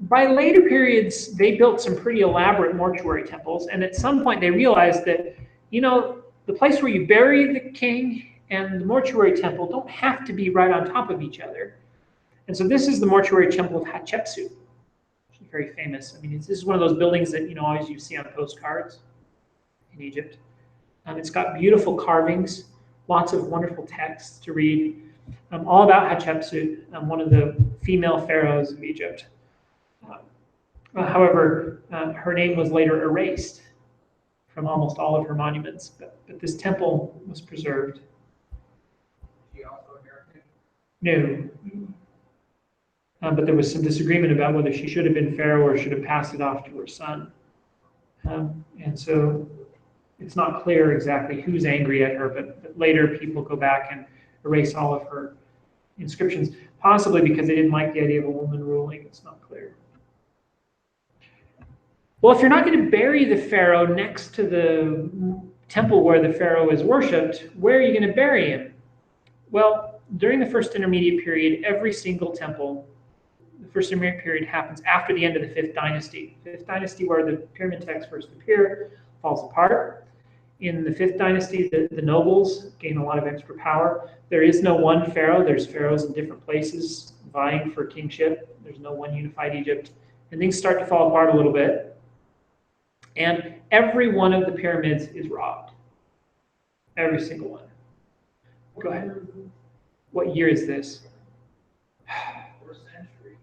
A: By later periods, they built some pretty elaborate mortuary temples, and at some point they realized that, you know, the place where you bury the king and the mortuary temple don't have to be right on top of each other. And so this is the mortuary temple of Hatshepsut, which is very famous. I mean, this is one of those buildings that, you know, always you see on postcards in Egypt. It's got beautiful carvings, lots of wonderful texts to read, all about Hatshepsut, one of the female pharaohs of Egypt. However, her name was later erased from almost all of her monuments, but this temple was preserved.
B: She also American.
A: No. but there was some disagreement about whether she should have been pharaoh or should have passed it off to her son. And so it's not clear exactly who's angry at her, but later people go back and erase all of her inscriptions, possibly because they didn't like the idea of a woman ruling. It's not clear. Well, if you're not going to bury the pharaoh next to the temple where the pharaoh is worshipped, where are you going to bury him? Well, during the first intermediate period, every single temple, the first intermediate period happens after the end of the 5th dynasty. 5th dynasty, where the pyramid texts first appear, falls apart. In the 5th dynasty, the nobles gain a lot of extra power. There is no one pharaoh. There's pharaohs in different places vying for kingship. There's no one unified Egypt. And things start to fall apart a little bit. And every one of the pyramids is robbed. Every single one. Go ahead. What year is this?
B: First century.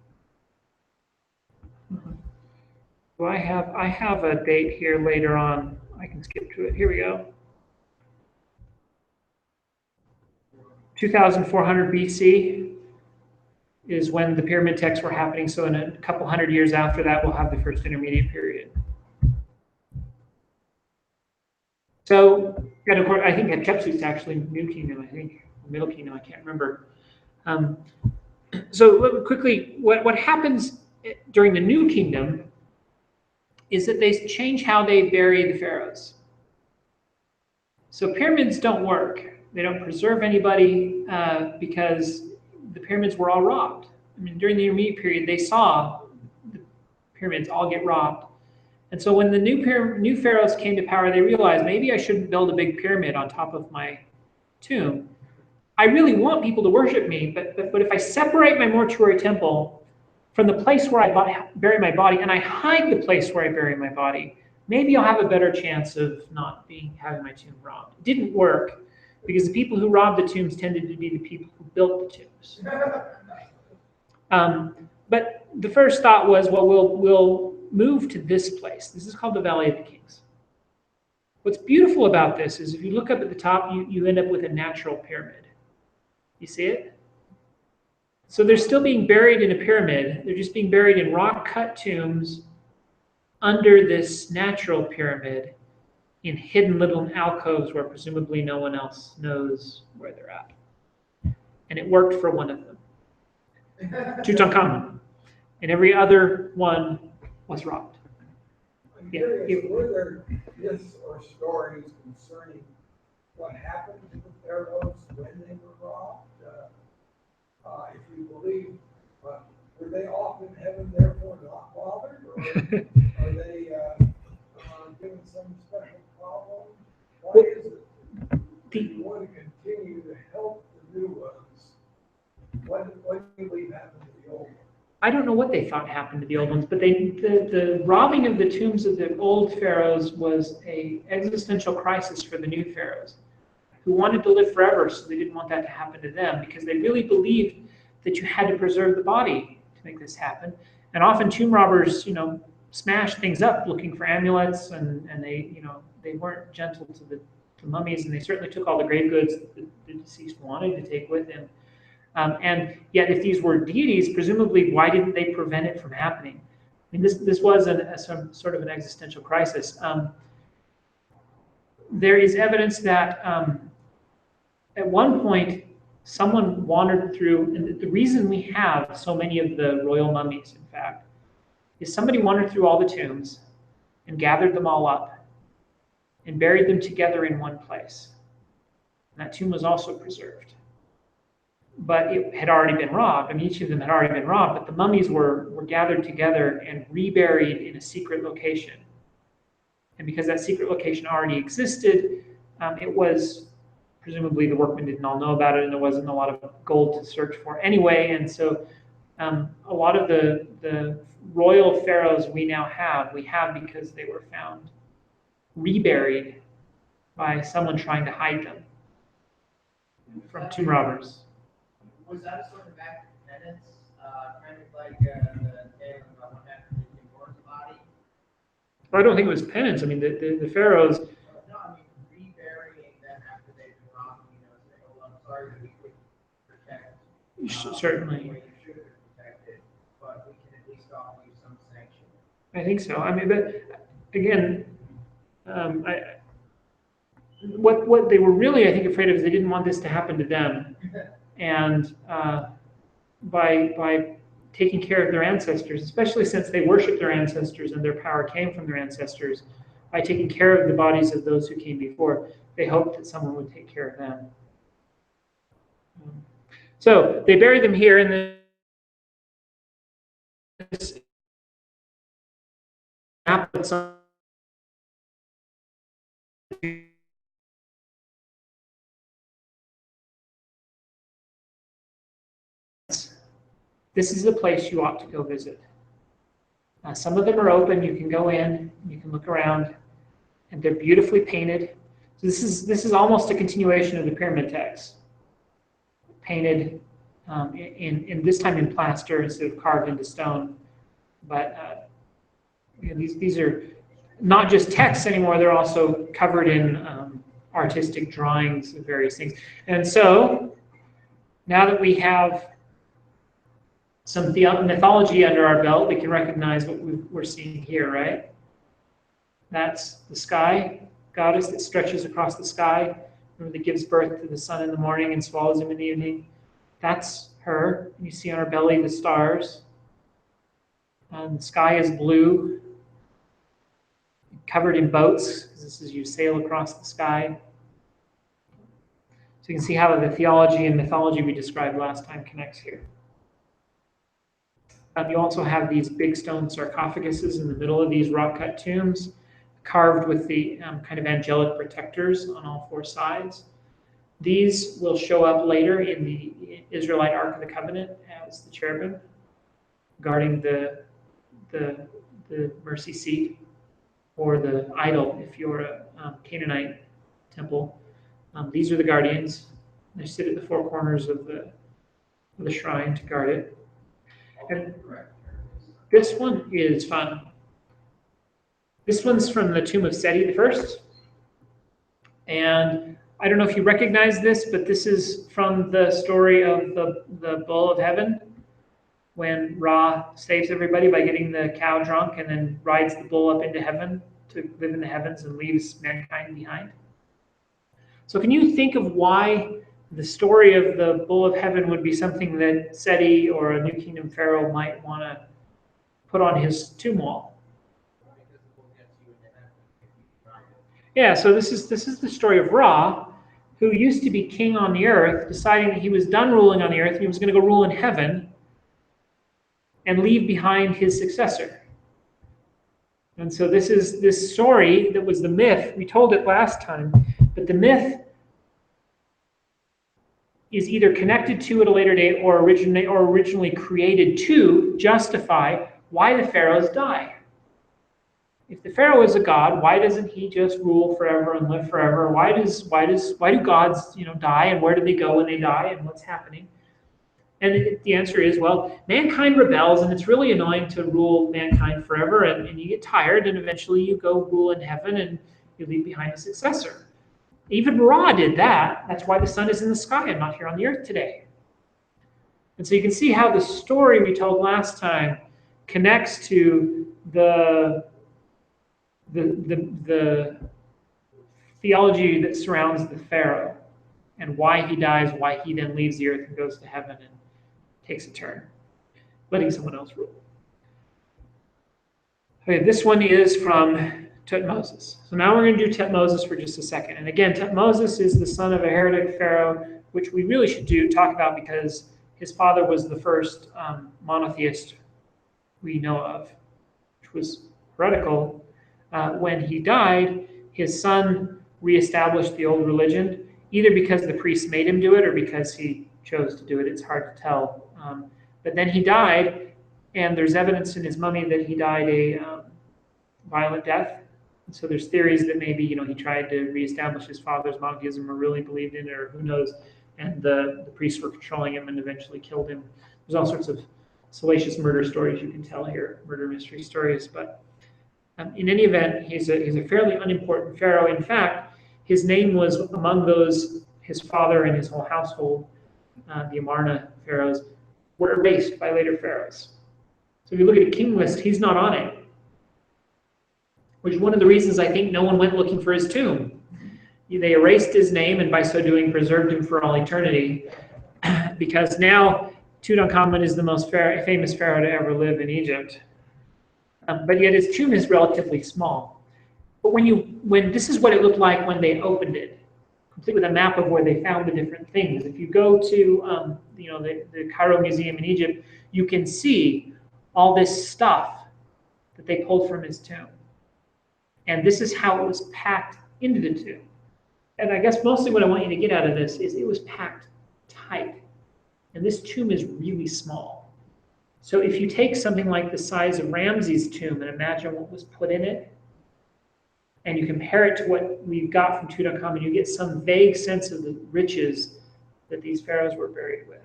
A: Well, I have a date here later on. I can skip to it. Here we go. 2400 BC is when the pyramid texts were happening. So in a couple hundred years after that, we'll have the first intermediate period. So, and of course, I think Hatshepsut's actually New Kingdom, I think, Middle Kingdom, I can't remember. So quickly, what happens during the New Kingdom is that they change how they bury the pharaohs. So pyramids don't work. They don't preserve anybody because the pyramids were all robbed. I mean, during the intermediate period, they saw the pyramids all get robbed. And so when the new pharaohs came to power, they realized maybe I shouldn't build a big pyramid on top of my tomb. I really want people to worship me, but if I separate my mortuary temple from the place where I bury my body, and I hide the place where I bury my body, maybe I'll have a better chance of not having my tomb robbed. It didn't work because the people who robbed the tombs tended to be the people who built the tombs. But the first thought was, well, we'll move to this place. This is called the Valley of the Kings. What's beautiful about this is if you look up at the top, you end up with a natural pyramid. You see it? So they're still being buried in a pyramid. They're just being buried in rock-cut tombs under this natural pyramid in hidden little alcoves where presumably no one else knows where they're at. And it worked for one of them, Tutankhamen. And every other one was robbed.
D: I'm curious, were there myths or stories concerning what happened to the pharaohs when they were robbed? If you believe, were they off in heaven, therefore not bothered, or are they given some special problem? Why is it that you want to continue to help the new ones? What do you believe happened to the old ones?
A: I don't know what they thought happened to the old ones, but the robbing of the tombs of the old pharaohs was an existential crisis for the new pharaohs, who wanted to live forever, so they didn't want that to happen to them, because they really believed that you had to preserve the body to make this happen. And often tomb robbers, smashed things up looking for amulets, and they weren't gentle to the mummies, and they certainly took all the grave goods that the deceased wanted to take with him. And yet, if these were deities, presumably, why didn't they prevent it from happening? I mean, this was some sort of an existential crisis. There is evidence that at one point, someone wandered through, and the reason we have so many of the royal mummies, in fact, is somebody wandered through all the tombs and gathered them all up and buried them together in one place. And that tomb was also preserved. But it had already been robbed. I mean, each of them had already been robbed, but the mummies were gathered together and reburied in a secret location. And because that secret location already existed, it was, presumably the workmen didn't all know about it, and there wasn't a lot of gold to search for anyway. And so a lot of the royal pharaohs we have because they were found reburied by someone trying to hide them from tomb robbers.
B: Was that a sort of act of penance, kind of like the tale about what happened to the Lord's body?
A: Well, I don't think it was penance. I mean, the pharaohs.
B: No, I mean reburying them after they've been robbed. Say, "Oh, I'm sorry that we couldn't protect."
A: Certainly.
B: The way you should have protected.
A: I think so. I mean, but again, what they were really, I think, afraid of is they didn't want this to happen to them, and by taking care of their ancestors, especially since they worshiped their ancestors and their power came from their ancestors, by taking care of the bodies of those who came before, they hoped that someone would take care of them. So they buried them here in this map. This is the place you ought to go visit. Some of them are open. You can go in, you can look around, and they're beautifully painted. So this is almost a continuation of the pyramid texts, painted in this time in plaster instead of carved into stone. But these are not just texts anymore; they're also covered in artistic drawings of various things. And so now that we have some mythology under our belt, we can recognize what we're seeing here, right? That's the sky goddess that stretches across the sky, that gives birth to the sun in the morning and swallows him in the evening. That's her. You see on her belly the stars. The sky is blue, covered in boats, because this is you sail across the sky. So you can see how the theology and mythology we described last time connects here. You also have these big stone sarcophaguses in the middle of these rock-cut tombs, carved with the kind of angelic protectors on all four sides. These will show up later in the Israelite Ark of the Covenant as the cherubim guarding the mercy seat, or the idol if you're a Canaanite temple. These are the guardians. They sit at the four corners of the shrine to guard it. And this one is fun. This one's from the tomb of Seti I. And I don't know if you recognize this, but this is from the story of the bull of heaven, when Ra saves everybody by getting the cow drunk and then rides the bull up into heaven to live in the heavens and leaves mankind behind. So can you think of why the story of the bull of heaven would be something that Seti or a New Kingdom pharaoh might want to put on his tomb wall? Yeah, so this is the story of Ra, who used to be king on the earth, deciding that he was done ruling on the earth and he was going to go rule in heaven and leave behind his successor. And so this is this story that was the myth. We told it last time, but the myth is either connected to at a later date or originally created to justify why the pharaohs die. If the pharaoh is a god, why doesn't he just rule forever and live forever? Why do gods die, and where do they go when they die, and what's happening? And the answer is, well, mankind rebels, and it's really annoying to rule mankind forever, and you get tired, and eventually you go rule in heaven, and you leave behind a successor. Even Ra did that. That's why the sun is in the sky and not here on the earth today. And so you can see how the story we told last time connects to the theology that surrounds the pharaoh and why he dies, why he then leaves the earth and goes to heaven and takes a turn, letting someone else rule. Okay, this one is from Tutmosis. So now we're going to do Tutmosis for just a second. And again, Tutmosis is the son of a heretic pharaoh, which we really should talk about because his father was the first monotheist we know of, which was heretical. When he died, his son reestablished the old religion, either because the priests made him do it or because he chose to do it. It's hard to tell. But then he died, and there's evidence in his mummy that he died a violent death. And so there's theories that maybe he tried to reestablish his father's monotheism or really believed in it, or who knows. And the priests were controlling him and eventually killed him. There's all sorts of salacious murder stories you can tell here, murder mystery stories. But in any event, he's a fairly unimportant pharaoh. In fact, his name was among those his father and his whole household, the Amarna pharaohs, were erased by later pharaohs. So if you look at a king list, he's not on it. which is one of the reasons I think no one went looking for his tomb. They erased his name, and by so doing preserved him for all eternity, because now Tutankhamen is the most famous pharaoh to ever live in Egypt. But yet his tomb is relatively small. But when this is what it looked like when they opened it, complete with a map of where they found the different things. If you go to the Cairo Museum in Egypt, you can see all this stuff that they pulled from his tomb. And this is how it was packed into the tomb. And I guess mostly what I want you to get out of this is it was packed tight. And this tomb is really small. So if you take something like the size of Ramses' tomb and imagine what was put in it, and you compare it to what we've got from Tutankhamen, you get some vague sense of the riches that these pharaohs were buried with.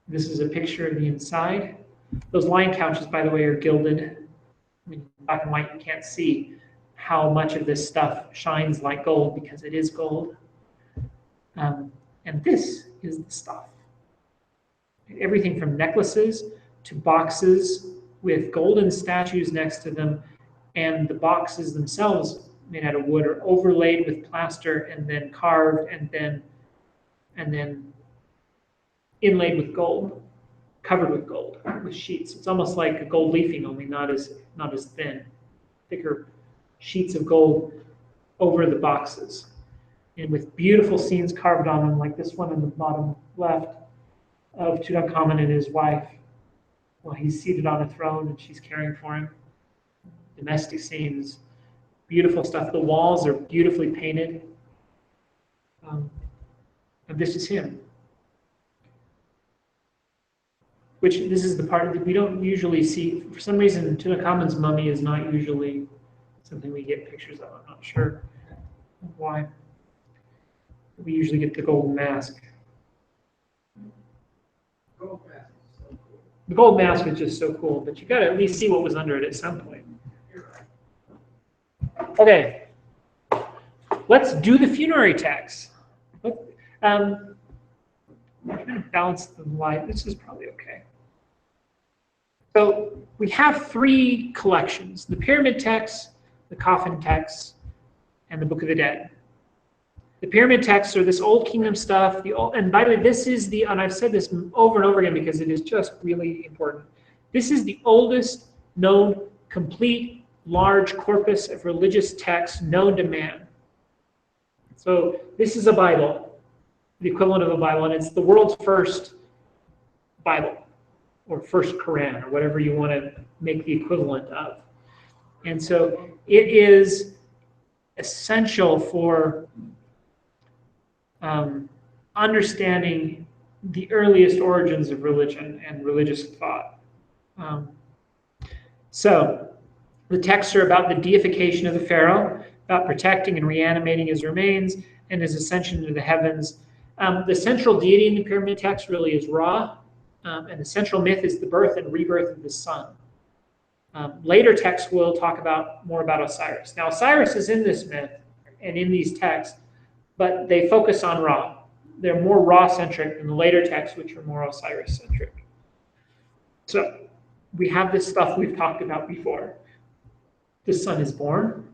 A: This is a picture of the inside. Those lion couches, by the way, are gilded. I mean, black and white, you can't see how much of this stuff shines like gold because it is gold. And this is the stuff. Everything from necklaces to boxes with golden statues next to them, and the boxes themselves made out of wood are overlaid with plaster and then carved and then inlaid with gold, covered with gold, with sheets. It's almost like a gold leafing, only not as thin, thicker sheets of gold over the boxes, and with beautiful scenes carved on them, like this one in the bottom left of Tutankhamen and his wife. Well, he's seated on a throne and she's caring for him. Domestic scenes, beautiful stuff. The walls are beautifully painted. And this is him. This is the part that we don't usually see. For some reason, Tutankhamun's mummy is not usually something we get pictures of. I'm not sure why. We usually get the golden mask. The gold mask is just so cool, but you got to at least see what was under it at some point. Okay, let's do the funerary texts. I'm trying to balance the light. This is probably okay. So we have three collections: the pyramid texts, the coffin texts, and the Book of the Dead. The pyramid texts are this Old Kingdom stuff. And by the way, this is and I've said this over and over again because it is just really important. This is the oldest known complete large corpus of religious texts known to man. So this is a Bible, the equivalent of a Bible, and it's the world's first Bible, or first Quran, or whatever you want to make the equivalent of. And so it is essential for understanding the earliest origins of religion and religious thought. So the texts are about the deification of the pharaoh, about protecting and reanimating his remains, and his ascension into the heavens. The central deity in the pyramid text really is Ra, and the central myth is the birth and rebirth of the sun. Later texts will talk more about Osiris. Now, Osiris is in this myth and in these texts, but they focus on Ra. They're more Ra-centric than the later texts, which are more Osiris-centric. So we have this stuff we've talked about before. The sun is born,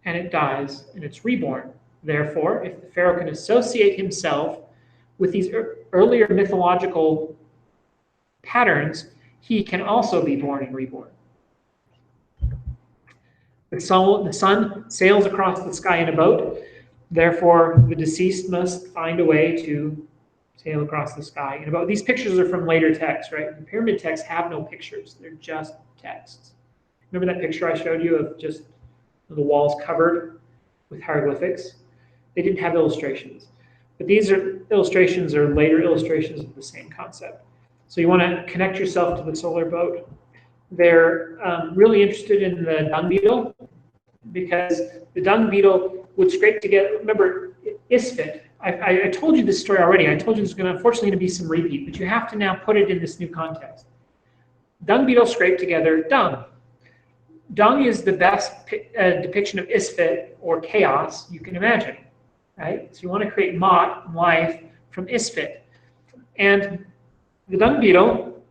A: and it dies, and it's reborn. Therefore, if the pharaoh can associate himself with these earlier mythological patterns, he can also be born and reborn. The sun sails across the sky in a boat. Therefore, the deceased must find a way to sail across the sky in a boat. These pictures are from later texts, right? The pyramid texts have no pictures. They're just texts. Remember that picture I showed you of just the walls covered with hieroglyphics? They didn't have illustrations. But these illustrations are later illustrations of the same concept. So you want to connect yourself to the solar boat. They're really interested in the dung beetle, because the dung beetle would scrape together. Remember, Isfit. I told you this story already. I told you there's unfortunately going to be some repeat, but you have to now put it in this new context. Dung beetle scrape together dung. Dung is the best depiction of Isfit, or chaos, you can imagine, right? So you want to create Mot, life, from Isfit. And the dung beetle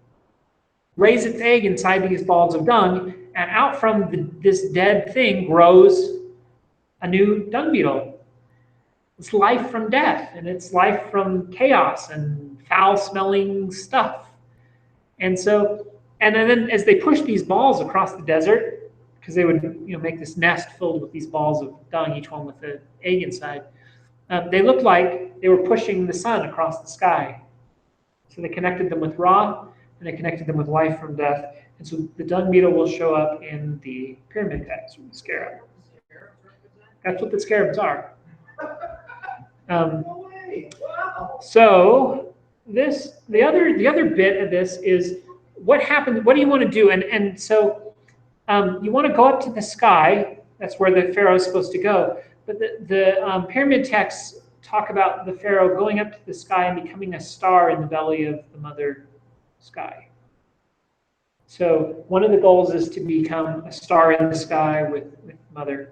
A: lays its egg inside these balls of dung, and out from this dead thing grows a new dung beetle. It's life from death, and it's life from chaos and foul-smelling stuff. And so, and then as they push these balls across the desert, because they would make this nest filled with these balls of dung, each one with an egg inside, they looked like they were pushing the sun across the sky. So they connected them with Ra, and they connected them with life from death. And so the dung beetle will show up in the pyramid text, or the scarab. That's what the scarabs are. So the other bit of this is what happened. What do you want to do? And so you want to go up to the sky. That's where the pharaoh is supposed to go. But the pyramid texts talk about the pharaoh going up to the sky and becoming a star in the belly of the mother sky. So one of the goals is to become a star in the sky with mother,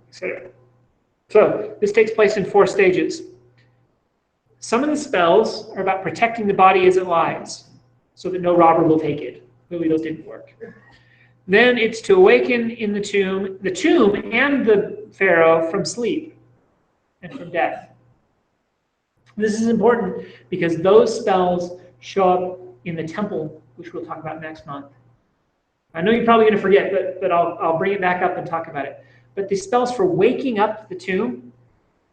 A: etc. So this takes place in 4 stages. Some of the spells are about protecting the body as it lies, so that no robber will take it. Clearly those didn't work. Then it's to awaken in the tomb and the pharaoh from sleep and from death. This is important because those spells show up in the temple, which we'll talk about next month. I know you're probably going to forget, but I'll bring it back up and talk about it. But the spells for waking up the tomb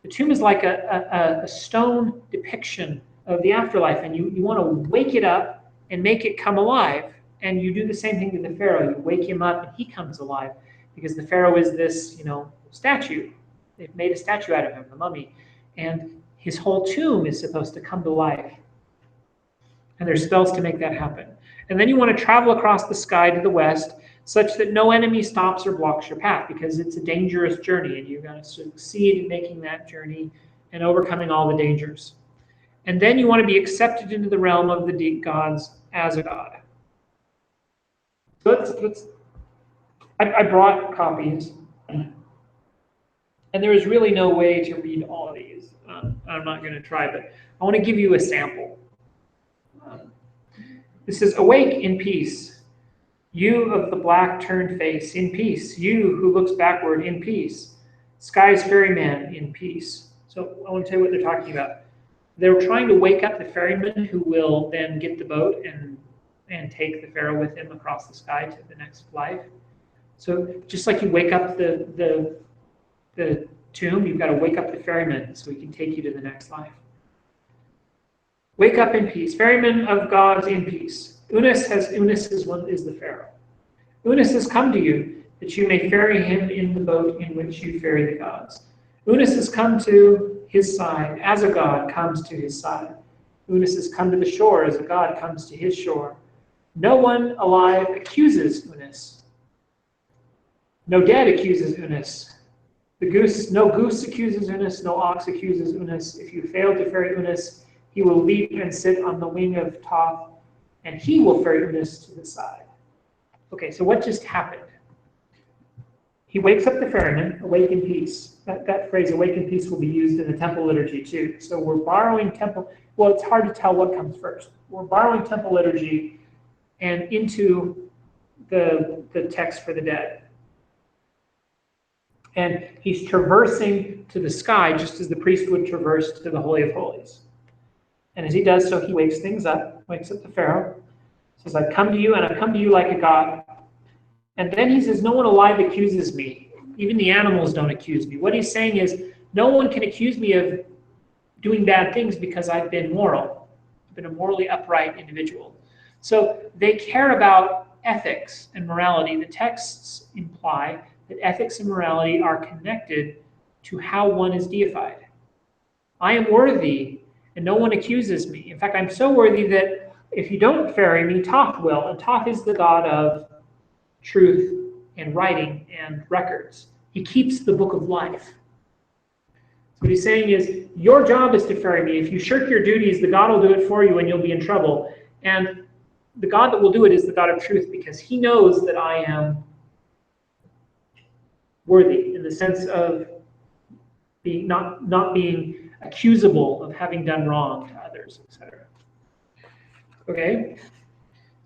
A: is like a stone depiction of the afterlife, and you want to wake it up and make it come alive. And you do the same thing to the pharaoh. You wake him up and he comes alive, because the pharaoh is this, statue. They've made a statue out of him, the mummy, and his whole tomb is supposed to come to life. And there's spells to make that happen. And then you want to travel across the sky to the west, such that no enemy stops or blocks your path, because it's a dangerous journey, and you're going to succeed in making that journey and overcoming all the dangers. And then you want to be accepted into the realm of the gods as a god. So I brought copies, and there is really no way to read all of these. I'm not going to try, but I want to give you a sample. This is awake in peace. You of the black turned face, in peace. You who looks backward, in peace. Sky's ferryman, in peace. So I want to tell you what they're talking about. They're trying to wake up the ferryman, who will then get the boat and take the pharaoh with him across the sky to the next life. So just like you wake up the tomb, you've got to wake up the ferryman so he can take you to the next life. Wake up in peace. Ferryman of gods in peace. Unas is the pharaoh. Unas has come to you, that you may ferry him in the boat in which you ferry the gods. Unas has come to his side, as a god comes to his side. Unas has come to the shore, as a god comes to his shore. No one alive accuses Unas. No dead accuses Unas. No goose accuses Unas, no ox accuses Unas. If you fail to ferry Unas, he will leap and sit on the wing of Thoth, and he will ferry Unas to the side. Okay, so what just happened? He wakes up the ferryman, awake in peace. That phrase, awake in peace, will be used in the temple liturgy too. So we're borrowing temple, well, it's hard to tell what comes first. We're borrowing temple liturgy and into the text for the dead. And he's traversing to the sky just as the priest would traverse to the Holy of Holies. And as he does so, he wakes things up, wakes up the pharaoh, says, I've come to you, and I've come to you like a god. And then he says, no one alive accuses me. Even the animals don't accuse me. What he's saying is, no one can accuse me of doing bad things because I've been moral. I've been a morally upright individual. So they care about ethics and morality. The texts imply that ethics and morality are connected to how one is deified. I am worthy, and no one accuses me. In fact, I'm so worthy that if you don't ferry me, Thoth will. And Thoth is the god of truth and writing and records. He keeps the book of life. So what he's saying is, your job is to ferry me. If you shirk your duties, the God will do it for you and you'll be in trouble. And the God that will do it is the God of truth, because he knows that I am worthy in the sense of being not being accusable of having done wrong to others, etc. Okay?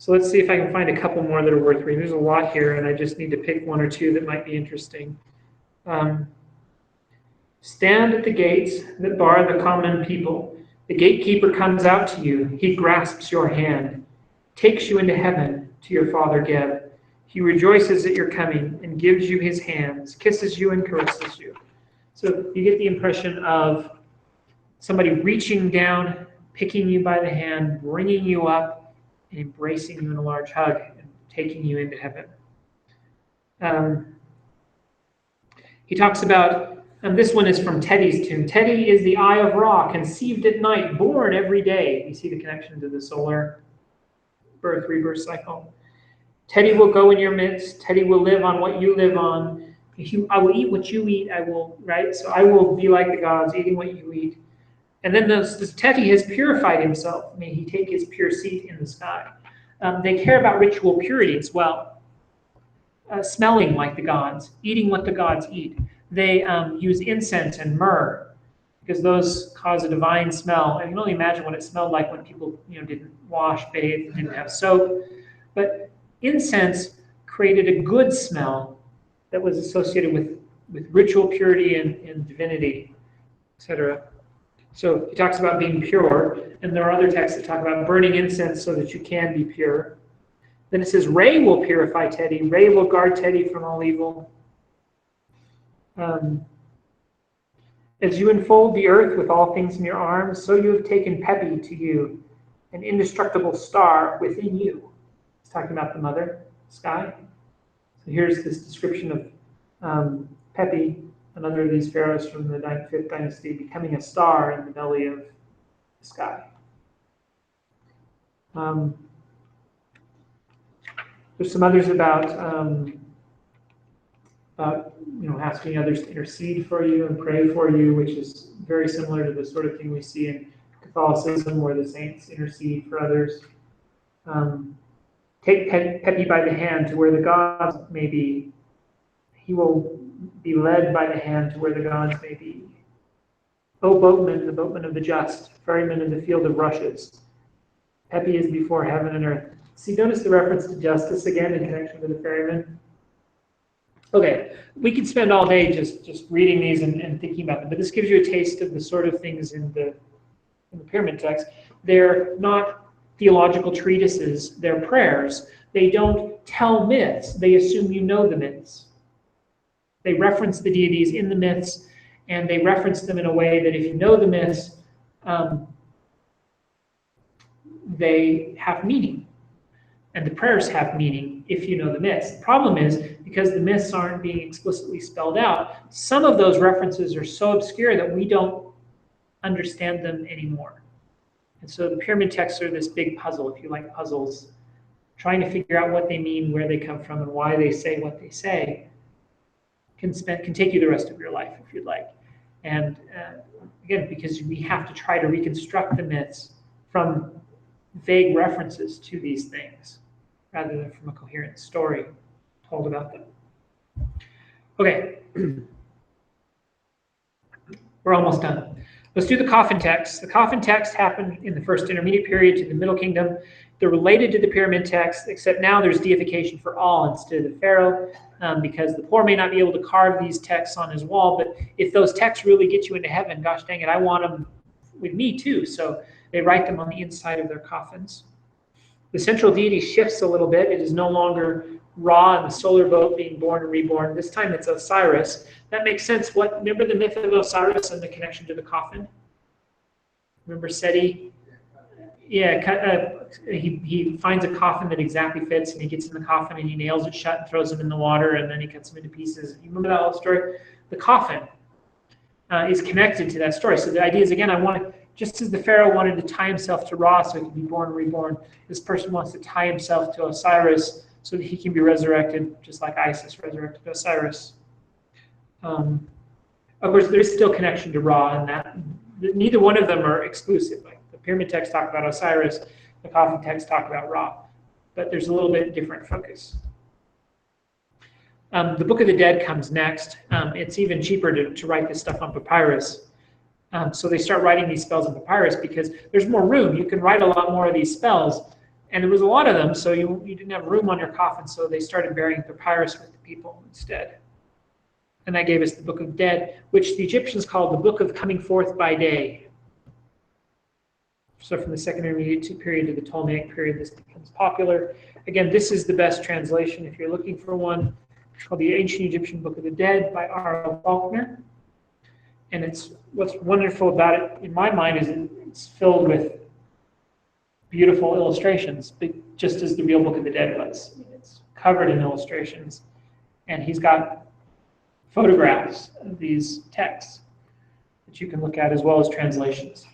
A: So let's see if I can find a couple more that are worth reading. There's a lot here, and I just need to pick one or two that might be interesting. Stand at the gates that bar the common people. The gatekeeper comes out to you. He grasps your hand, takes you into heaven to your Father Geb. He rejoices at your coming and gives you his hands, kisses you and caresses you. So you get the impression of somebody reaching down, picking you by the hand, bringing you up, and embracing you in a large hug and taking you into heaven. He talks about, this one is from Teddy's tomb. Teddy is the eye of Ra, conceived at night, born every day. You see the connection to the solar birth, rebirth cycle. Teddy will go in your midst. Teddy will live on what you live on. I will eat what you eat. Right? So I will be like the gods, eating what you eat. And then this Teddy has purified himself. May he take his pure seat in the sky. They care about ritual purity as well. Smelling like the gods, eating what the gods eat. They use incense and myrrh because those cause a divine smell. And you can only imagine what it smelled like when people didn't wash, bathe, didn't have soap. But incense created a good smell that was associated with ritual purity and divinity, etc. So he talks about being pure, and there are other texts that talk about burning incense so that you can be pure. Then it says, Ray will purify Teddy. Ray will guard Teddy from all evil. As you enfold the earth with all things in your arms, so you have taken Pepi to you, an indestructible star within you. He's talking about the mother sky. So here's this description of Pepi, another of these pharaohs from the 5th dynasty, becoming a star in the belly of the sky. There's some others about asking others to intercede for you and pray for you, which is very similar to the sort of thing we see in Catholicism, where the saints intercede for others. Take Pepi by the hand to where the gods may be. He will be led by the hand to where the gods may be. O boatman, the boatman of the just, ferryman in the field of rushes. Pepi is before heaven and earth. See, notice the reference to justice again in connection to the ferryman. Okay, we could spend all day just reading these and thinking about them, but this gives you a taste of the sort of things in the pyramid text. They're not theological treatises, they're prayers. They don't tell myths, they assume you know the myths. They reference the deities in the myths, and they reference them in a way that if you know the myths, they have meaning. And the prayers have meaning if you know the myths. The problem is, because the myths aren't being explicitly spelled out, some of those references are so obscure that we don't understand them anymore. And so the pyramid texts are this big puzzle, if you like puzzles, trying to figure out what they mean, where they come from, and why they say what they say. Can take you the rest of your life if you'd like. And again, because we have to try to reconstruct the myths from vague references to these things rather than from a coherent story told about them. Okay, we're almost done. Let's do the Coffin text. The Coffin text happened in the first intermediate period to the Middle Kingdom. They're related to the pyramid text, except now there's deification for all instead of the pharaoh, because the poor may not be able to carve these texts on his wall, but if those texts really get you into heaven, gosh dang it, I want them with me too. So they write them on the inside of their coffins. The central deity shifts a little bit. It is no longer Ra and the solar boat being born and reborn. This time it's Osiris. That makes sense. Remember the myth of Osiris and the connection to the coffin? Remember Seti? Yeah, he finds a coffin that exactly fits, and he gets in the coffin and he nails it shut and throws him in the water, and then he cuts him into pieces. You remember that whole story? The coffin is connected to that story. So the idea is, again, just as the pharaoh wanted to tie himself to Ra so he could be born and reborn, this person wants to tie himself to Osiris so that he can be resurrected, just like Isis resurrected Osiris. Of course, there is still connection to Ra, and that neither one of them are exclusive. Like the pyramid texts talk about Osiris, the Coffin texts talk about Ra, but there's a little bit different focus. The Book of the Dead comes next. It's even cheaper to write this stuff on papyrus. So they start writing these spells on papyrus because there's more room. You can write a lot more of these spells, And there was a lot of them, so you didn't have room on your coffin, so they started burying papyrus with the people instead. And that gave us the Book of Dead, which the Egyptians called the Book of Coming Forth by Day. So from the Second Intermediate period to the Ptolemaic period, this becomes popular. Again, this is the best translation if you're looking for one. It's called the Ancient Egyptian Book of the Dead by R.L. Faulkner. And what's wonderful about it, in my mind, is it's filled with beautiful illustrations, just as the real Book of the Dead was. It's covered in illustrations. And he's got photographs of these texts that you can look at, as well as translations.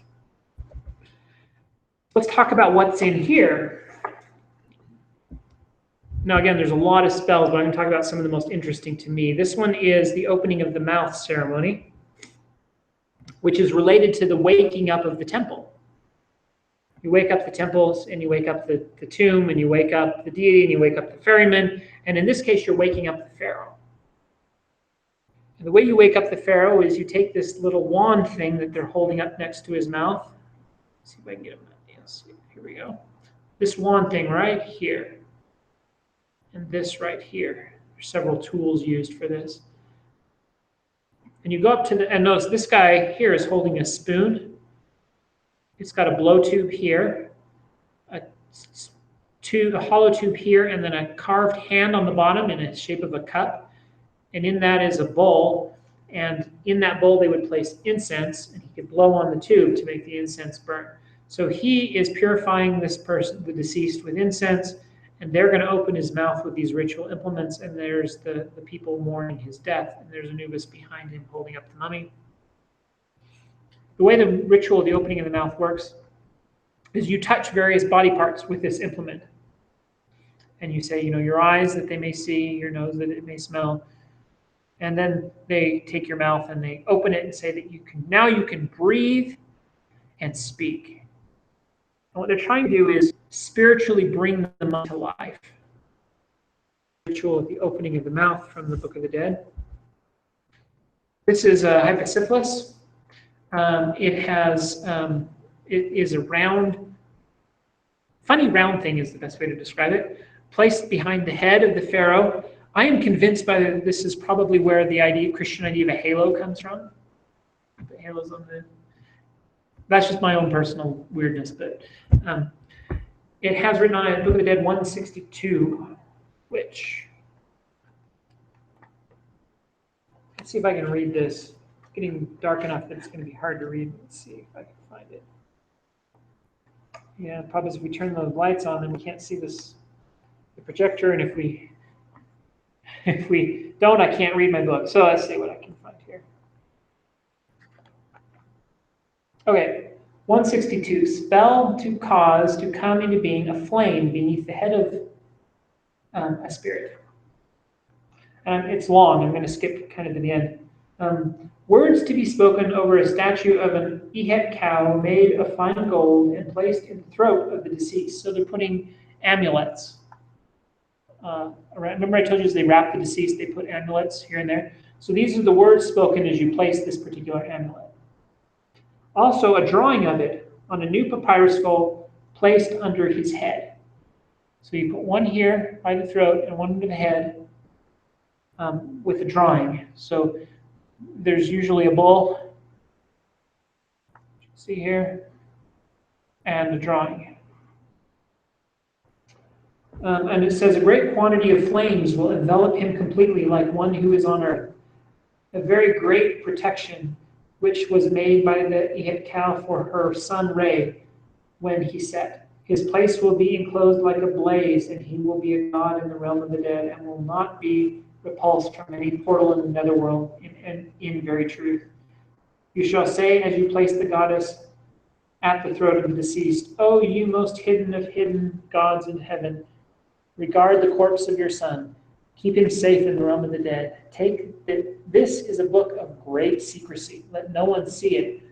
A: Let's talk about what's in here. Now, again, there's a lot of spells, but I'm going to talk about some of the most interesting to me. This one is the opening of the mouth ceremony, which is related to the waking up of the temple. You wake up the temples, and you wake up the tomb, and you wake up the deity, and you wake up the ferryman, and in this case, you're waking up the pharaoh. And the way you wake up the pharaoh is you take this little wand thing that they're holding up next to his mouth. Let's see if I can get him. Yes, here we go. This wand thing right here, and this right here. There's several tools used for this. And you go up to and notice this guy here is holding a spoon. It's got a blow tube here, a hollow tube here, and then a carved hand on the bottom in the shape of a cup. And in that is a bowl. And in that bowl, they would place incense, and he could blow on the tube to make the incense burn. So he is purifying this person, the deceased, with incense, and they're going to open his mouth with these ritual implements, and there's the people mourning his death, and there's Anubis behind him holding up the mummy. The way the ritual of the opening of the mouth works is you touch various body parts with this implement. And you say, your eyes that they may see, your nose that it may smell. And then they take your mouth and they open it and say that now you can breathe and speak. And what they're trying to do is spiritually bring them up to life. Ritual of the opening of the mouth from the Book of the Dead. This is a hypocephalus. It is a funny round thing is the best way to describe it, placed behind the head of the pharaoh. I am convinced this is probably where the Christian idea of a halo comes from. The halo's on the. That's just my own personal weirdness, but it has written on it, Book of the Dead 162, which, let's see if I can read this. It's getting dark enough that it's going to be hard to read. Let's see if I can find it. Yeah, the problem is if we turn the lights on, then we can't see the projector, and if we don't, I can't read my book. So let's see what I can find here. Okay, 162, spell to cause to come into being a flame beneath the head of a spirit. It's long, I'm going to skip kind of to the end. Words to be spoken over a statue of an ehet cow made of fine gold and placed in the throat of the deceased. So they're putting amulets. Remember I told you as they wrap the deceased, they put amulets here and there. So these are the words spoken as you place this particular amulet. Also, a drawing of it on a new papyrus scroll placed under his head. So you put one here by the throat and one under the head with a drawing. So there's usually a bull, see here, and a drawing. And it says, a great quantity of flames will envelop him completely like one who is on earth. A very great protection which was made by the ehet cow for her son Re when he set. His place will be enclosed like a blaze, and he will be a god in the realm of the dead, and will not be repulsed from any portal in the netherworld in very truth. You shall say as you place the goddess at the throat of the deceased, O you most hidden of hidden gods in heaven, regard the corpse of your son. Keep him safe in the realm of the dead. This is a book of great secrecy. Let no one see it,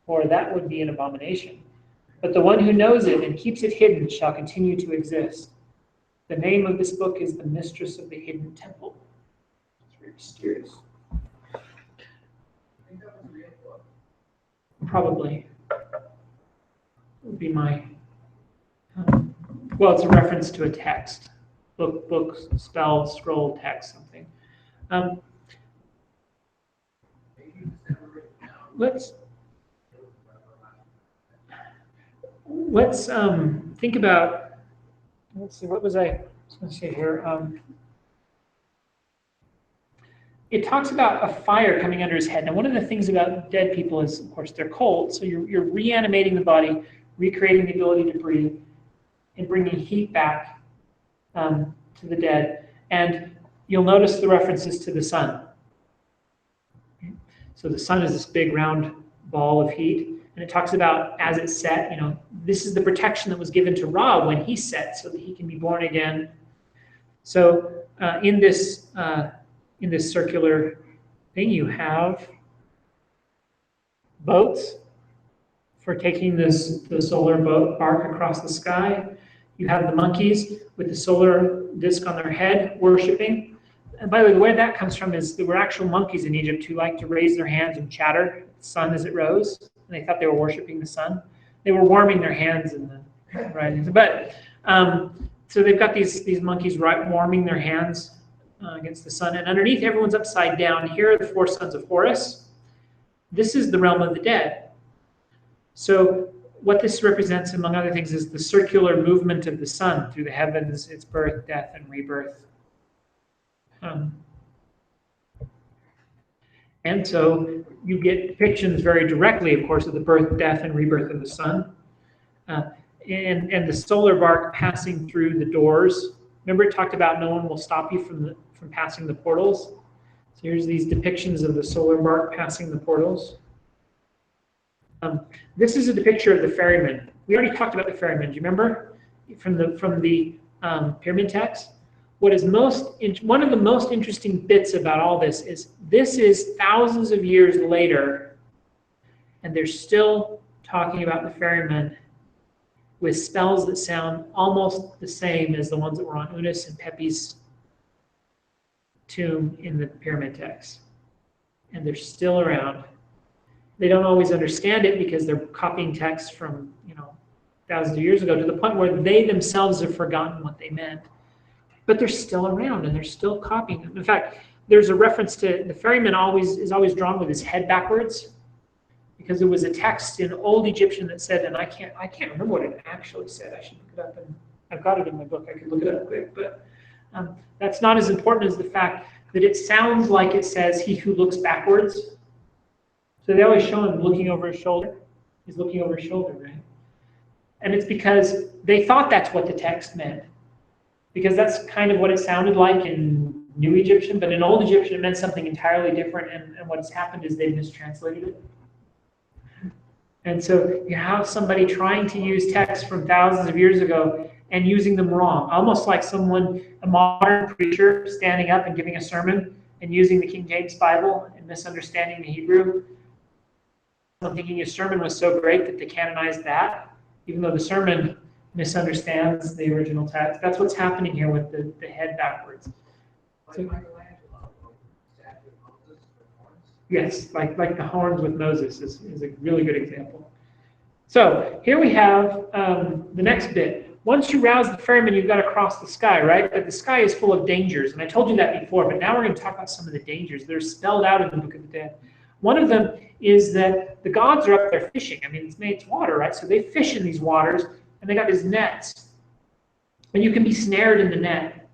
A: for that would be an abomination. But the one who knows it and keeps it hidden shall continue to exist. The name of this book is The Mistress of the Hidden Temple. It's very mysterious.
B: I think that was a real book.
A: Probably. Would be my Well, it's a reference to a text. Book, spell, scroll, text, something. Let's think about, let's see, what was I going to say here? It talks about a fire coming under his head. Now, one of the things about dead people is, of course, they're cold. So you're reanimating the body, recreating the ability to breathe, and bringing heat back to the dead. And you'll notice the references to the sun. So the sun is this big round ball of heat. And it talks about as it set, this is the protection that was given to Ra when he set so that he can be born again. So in this circular thing, you have boats for taking the solar bark across the sky. You have the monkeys with the solar disc on their head worshiping. And by the way, where that comes from is there were actual monkeys in Egypt who liked to raise their hands and chatter at the sun as it rose. And they thought they were worshiping the sun. They were warming their hands in the rising. But so they've got these monkeys warming their hands against the sun. And underneath, everyone's upside down. Here are the 4 sons of Horus. This is the realm of the dead. So what this represents, among other things, is the circular movement of the sun through the heavens, its birth, death, and rebirth. And so you get depictions very directly, of course, of the birth, death, and rebirth of the sun. And the solar bark passing through the doors. Remember it talked about no one will stop you from passing the portals? So here's these depictions of the solar bark passing the portals. This is a depiction of the ferryman. We already talked about the ferryman. Do you remember from the pyramid text? What is one of the most interesting bits about all this is thousands of years later, and they're still talking about the ferryman with spells that sound almost the same as the ones that were on Unas and Pepi's tomb in the pyramid text. And they're still around. They don't always understand it because they're copying texts from, thousands of years ago to the point where they themselves have forgotten what they meant. But they're still around and they're still copying them. In fact, there's a reference to the ferryman is always drawn with his head backwards because there was a text in Old Egyptian that said, and I can't remember what it actually said. I should look it up, and I've got it in my book. I could look it up quick, but that's not as important as the fact that it sounds like it says he who looks backwards. So they always show him looking over his shoulder. He's looking over his shoulder, right? And it's because they thought that's what the text meant. Because that's kind of what it sounded like in New Egyptian, but in Old Egyptian it meant something entirely different, and what has happened is they've mistranslated it. And so you have somebody trying to use texts from thousands of years ago and using them wrong, almost like a modern preacher standing up and giving a sermon and using the King James Bible and misunderstanding the Hebrew. I'm thinking his sermon was so great that they canonized that, even though the sermon misunderstands the original text. That's what's happening here with the head backwards. So, yes, like the horns with Moses is a really good example. So here we have the next bit. Once you rouse the ferryman, you've got to cross the sky, right? But the sky is full of dangers, and I told you that before, but now we're going to talk about some of the dangers that are spelled out in the Book of the Dead. One of them is that the gods are up there fishing. I mean, it's made to water, right? So they fish in these waters, and they got these nets. And you can be snared in the net.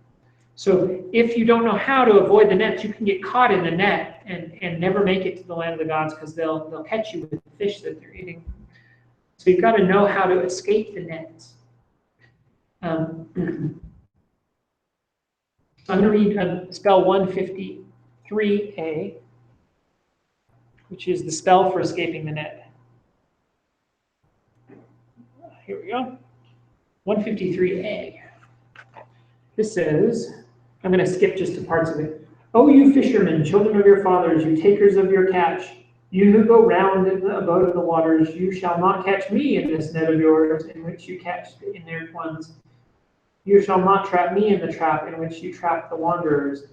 A: So if you don't know how to avoid the nets, you can get caught in the net and never make it to the land of the gods because they'll catch you with the fish that they're eating. So you've got to know how to escape the nets. I'm going to read spell 153A, which is the spell for escaping the net. Here we go. 153A. This says, I'm going to skip just to parts of it. O you fishermen, children of your fathers, you takers of your catch, you who go round in the abode of the waters, you shall not catch me in this net of yours, in which you catch the inept ones. You shall not trap me in the trap in which you trap the wanderers,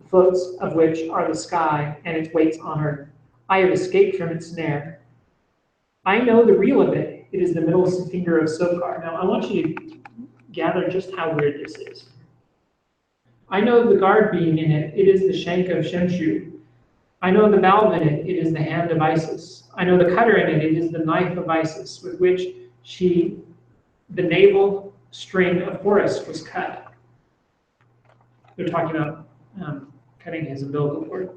A: the floats of which are the sky, and its weights on earth. I have escaped from its snare. I know the reel of it. It is the middle finger of Sokar. Now, I want you to gather just how weird this is. I know the guard beam in it, it is the shank of Shemshu. I know the valve in it, it is the hand of Isis. I know the cutter in it, it is the knife of Isis, with which the navel string of Horus was cut. They're talking about cutting his umbilical cord.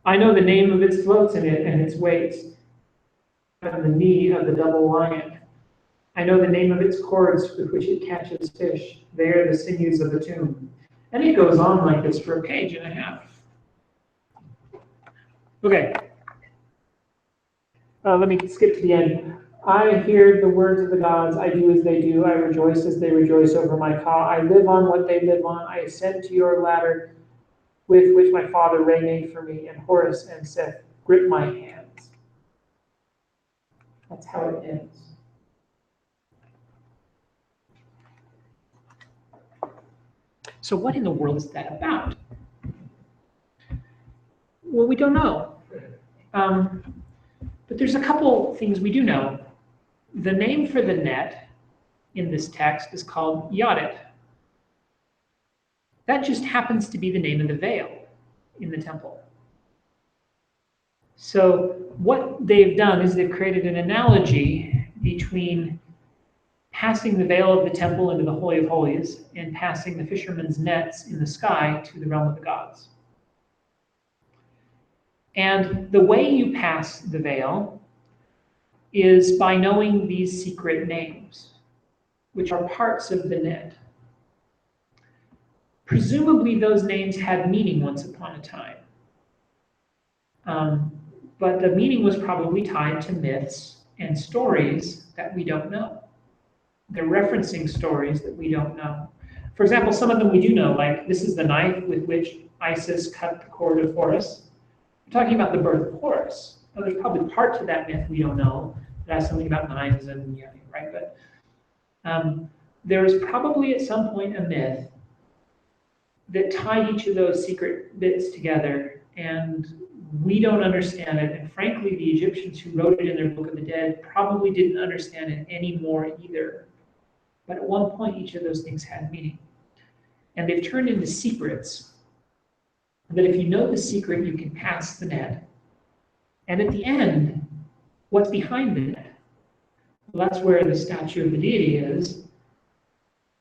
A: I know the name of its floats in it and its weights, and the knee of the double lion. I know the name of its cords with which it catches fish. They are the sinews of the tomb. And it goes on like this for a page and a half. Okay. Let me skip to the end. I hear the words of the gods. I do as they do. I rejoice as they rejoice over my call. I live on what they live on. I ascend to your ladder with which my father Re made for me, and Horus and Seth grip my hands. That's how it ends. So what in the world is that about? Well, we don't know. But there's a couple things we do know. The name for the net in this text is called Yadet. That just happens to be the name of the veil in the temple. So what they've done is they've created an analogy between passing the veil of the temple into the Holy of Holies and passing the fishermen's nets in the sky to the realm of the gods. And the way you pass the veil is by knowing these secret names, which are parts of the net. Presumably those names had meaning once upon a time. But the meaning was probably tied to myths and stories that we don't know. They're referencing stories that we don't know. For example, some of them we do know, like this is the knife with which Isis cut the cord of Horus. We're talking about the birth of Horus. Now, there's probably part to that myth we don't know that has something about knives and, yeah, right? But there was probably at some point a myth that tied each of those secret bits together, and we don't understand it. And frankly, the Egyptians who wrote it in their Book of the Dead probably didn't understand it anymore either. But at one point, each of those things had meaning. And they've turned into secrets that if you know the secret, you can pass the net. And at the end, what's behind the net? Well, that's where the statue of the deity is.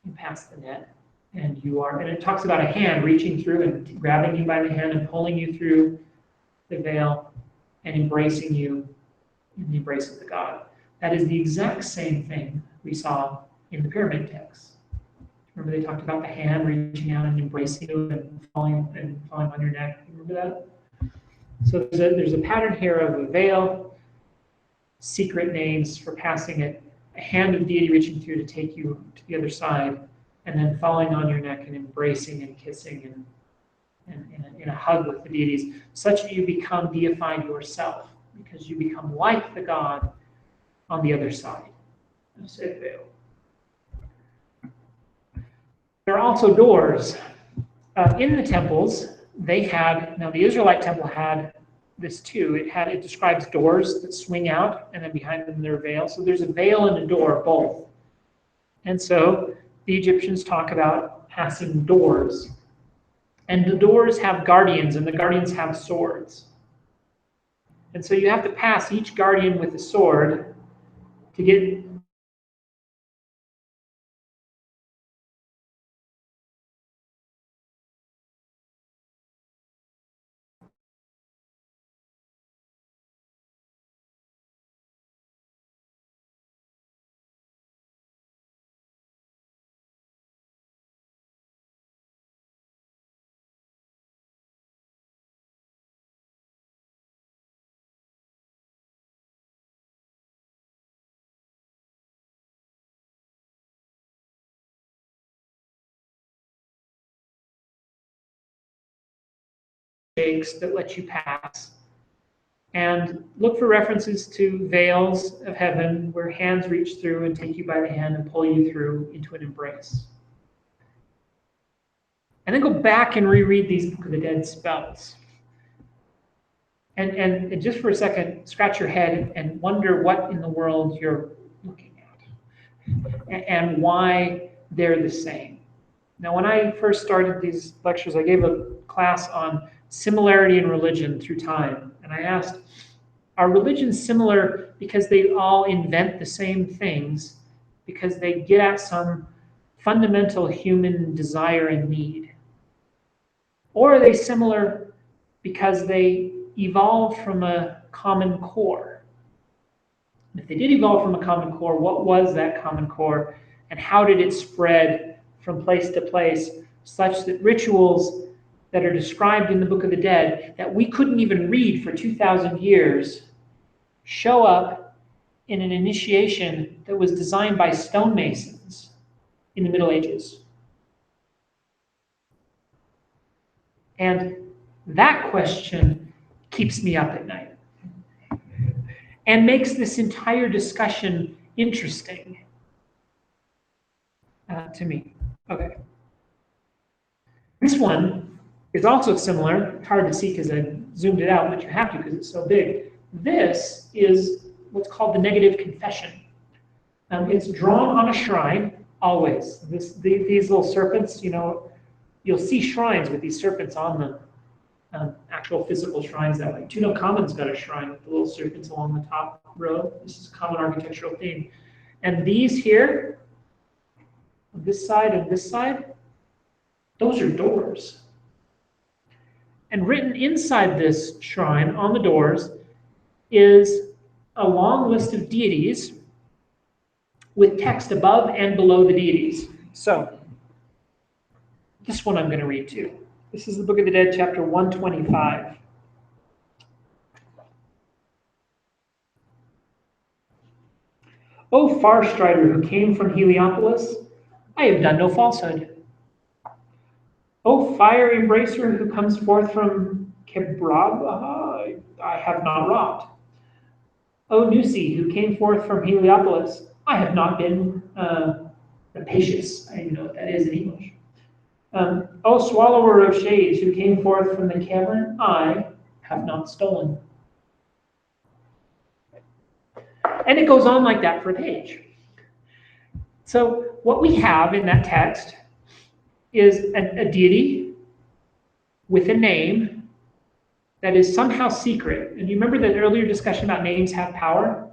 A: You pass the net, and you are, and it talks about a hand reaching through and grabbing you by the hand and pulling you through the veil and embracing you in the embrace of the god. That is the exact same thing we saw in the pyramid texts. Remember they talked about the hand reaching out and embracing you and falling on your neck. Remember that? So there's a pattern here of a veil, secret names for passing it, a hand of deity reaching through to take you to the other side, and then falling on your neck and embracing and kissing and in a hug with the deities, such that you become deified yourself, because you become like the god on the other side. There are also doors. In the temples, they had, now the Israelite temple had this too. It describes doors that swing out, and then behind them there are veils. So there's a veil and a door, both. And so the Egyptians talk about passing doors. And the doors have guardians, and the guardians have swords. And so you have to pass each guardian with a sword to get that let you pass. And look for references to veils of heaven where hands reach through and take you by the hand and pull you through into an embrace. And then go back and reread these Book of the Dead spells. And just for a second, scratch your head and wonder what in the world you're looking at. And why they're the same. Now, when I first started these lectures, I gave a class on similarity in religion through time. And I asked, are religions similar because they all invent the same things, because they get at some fundamental human desire and need? Or are they similar because they evolved from a common core? If they did evolve from a common core, what was that common core, and how did it spread from place to place, such that rituals that are described in the Book of the Dead that we couldn't even read for 2,000 years show up in an initiation that was designed by stonemasons in the Middle Ages? And that question keeps me up at night and makes this entire discussion interesting to me. Okay. This one is also similar. It's hard to see because I zoomed it out, but you have to because it's so big. This is what's called the negative confession. It's drawn on a shrine, always. These little serpents, you'll see shrines with these serpents on them, actual physical shrines that way. Tutankhaмен's got a shrine with the little serpents along the top row. This is a common architectural theme. And these here, on this side and this side, those are doors. And written inside this shrine on the doors is a long list of deities with text above and below the deities. So, this one I'm going to read too. This is the Book of the Dead, chapter 125. O far strider who came from Heliopolis, I have done no falsehood. O fire embracer who comes forth from Kebrab, I have not wrought. O Nusi who came forth from Heliopolis, I have not been rapacious. I don't even know what that is in English. O swallower of shades who came forth from the cavern, I have not stolen. And it goes on like that for a page. So what we have in that text is a deity with a name that is somehow secret. And you remember that earlier discussion about names have power?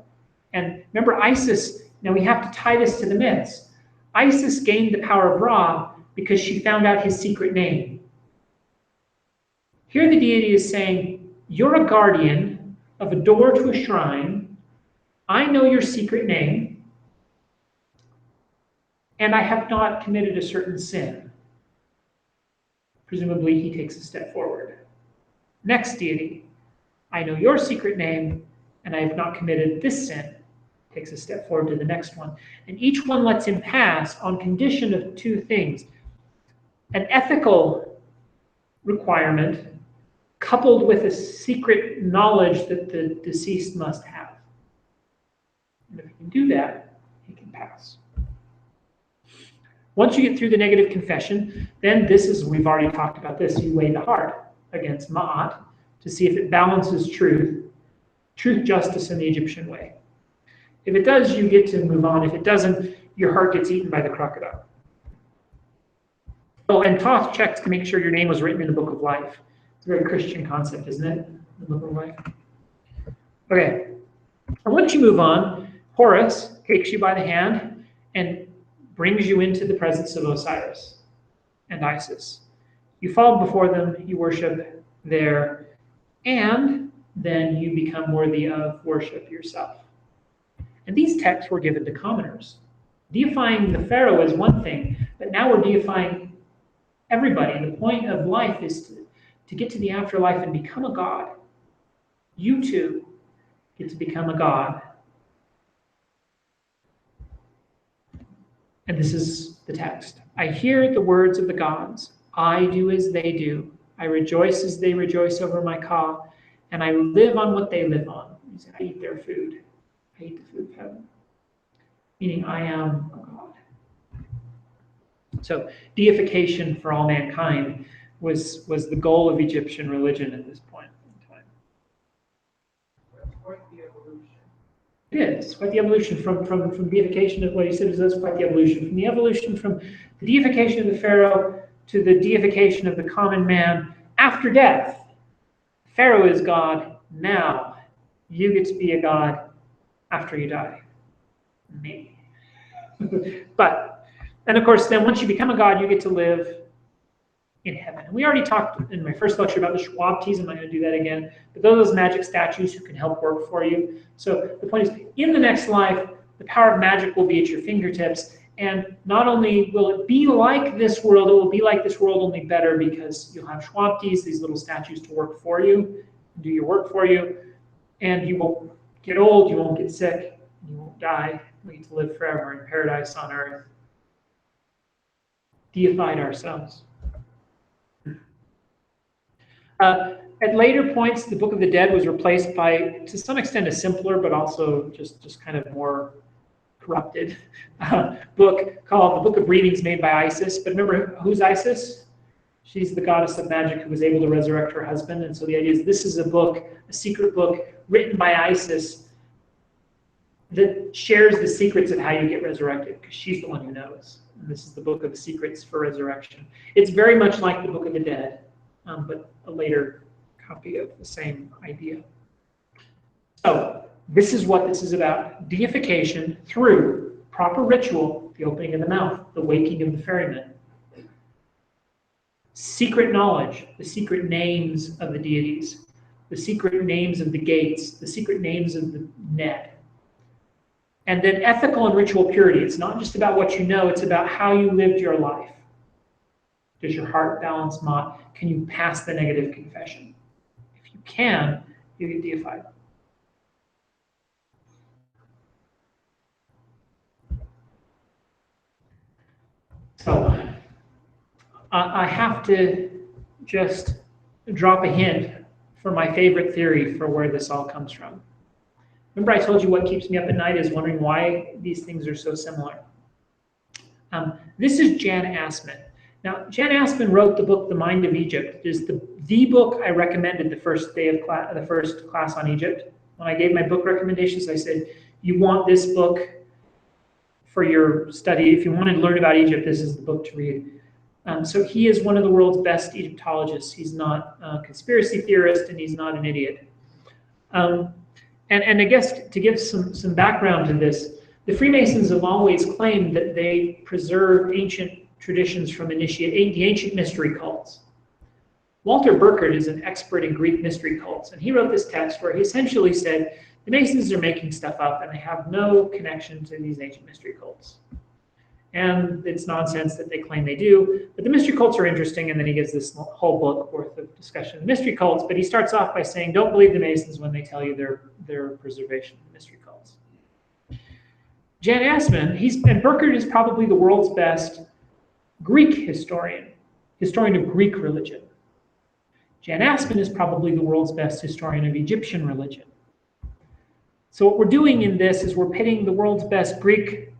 A: And remember Isis, now we have to tie this to the myths. Isis gained the power of Ra because she found out his secret name. Here the deity is saying, you're a guardian of a door to a shrine. I know your secret name, and I have not committed a certain sin. Presumably, he takes a step forward. Next deity, I know your secret name, and I have not committed this sin. Takes a step forward to the next one. And each one lets him pass on condition of two things. An ethical requirement coupled with a secret knowledge that the deceased must have. And if he can do that, he can pass. Once you get through the negative confession, then this is, we've already talked about this, you weigh the heart against Ma'at to see if it balances truth, justice, in the Egyptian way. If it does, you get to move on. If it doesn't, your heart gets eaten by the crocodile. Oh, and Thoth checks to make sure your name was written in the Book of Life. It's a very Christian concept, isn't it? The Book of Life. Okay. And once you move on, Horus takes you by the hand and brings you into the presence of Osiris and Isis. You fall before them, you worship there, and then you become worthy of worship yourself. And these texts were given to commoners. Deifying the pharaoh is one thing, but now we're deifying everybody. The point of life is to get to the afterlife and become a god. You too get to become a god. And this is the text. I hear the words of the gods. I do as they do. I rejoice as they rejoice over my ka, and I live on what they live on. I eat their food. I eat the food of heaven. Meaning I am a god. So deification for all mankind was the goal of Egyptian religion at this point in time.
B: That's quite the evolution.
A: It is. It's quite the evolution from deification to what he said is quite the evolution. From the evolution from the deification of the Pharaoh to the deification of the common man after death. Pharaoh is God. Now you get to be a God after you die. Maybe. And of course, then once you become a God, you get to live in heaven. And we already talked in my first lecture about the Schwab teas. I'm not going to do that again. But those are magic statues who can help work for you. So the point is, in the next life, the power of magic will be at your fingertips. And not only will it be like this world, it will be like this world only better, because you'll have Schwab teas, these little statues to work for you, do your work for you. And you won't get old, you won't get sick, you won't die. We get to live forever in paradise on earth. Deified ourselves. At later points, the Book of the Dead was replaced by, to some extent, a simpler, but also just kind of more corrupted book called The Book of Breathings, made by Isis. But remember, who's Isis? She's the goddess of magic who was able to resurrect her husband. And so the idea is this is a book, a secret book, written by Isis that shares the secrets of how you get resurrected, because she's the one who knows. And this is the book of the secrets for resurrection. It's very much like the Book of the Dead, but a later copy of the same idea. So this is what this is about. Deification through proper ritual, the opening of the mouth, the waking of the ferryman. Secret knowledge, the secret names of the deities, the secret names of the gates, the secret names of the net. And then ethical and ritual purity. It's not just about what you know, it's about how you lived your life. Does your heart balance not? Can you pass the negative confession? If you can, you get deified. So I have to just drop a hint for my favorite theory for where this all comes from. Remember I told you what keeps me up at night is wondering why these things are so similar. This is Jan Assmann. Now, Jan Assmann wrote the book The Mind of Egypt. It is the book I recommended the first day of the first class on Egypt. When I gave my book recommendations, I said, you want this book for your study. If you want to learn about Egypt, this is the book to read. So he is one of the world's best Egyptologists. He's not a conspiracy theorist, and he's not an idiot. And I guess to give some background to this, the Freemasons have always claimed that they preserve ancient traditions from the ancient mystery cults. Walter Burkert is an expert in Greek mystery cults, and he wrote this text where he essentially said the Masons are making stuff up and they have no connection to these ancient mystery cults. And it's nonsense that they claim they do, but the mystery cults are interesting, and then he gives this whole book worth of discussion of mystery cults, but he starts off by saying, don't believe the Masons when they tell you their preservation of mystery cults. Jan Assmann, and Burkert is probably the world's best Greek historian of Greek religion. Jan Assmann is probably the world's best historian of Egyptian religion. So what we're doing in this is we're pitting the world's best Greek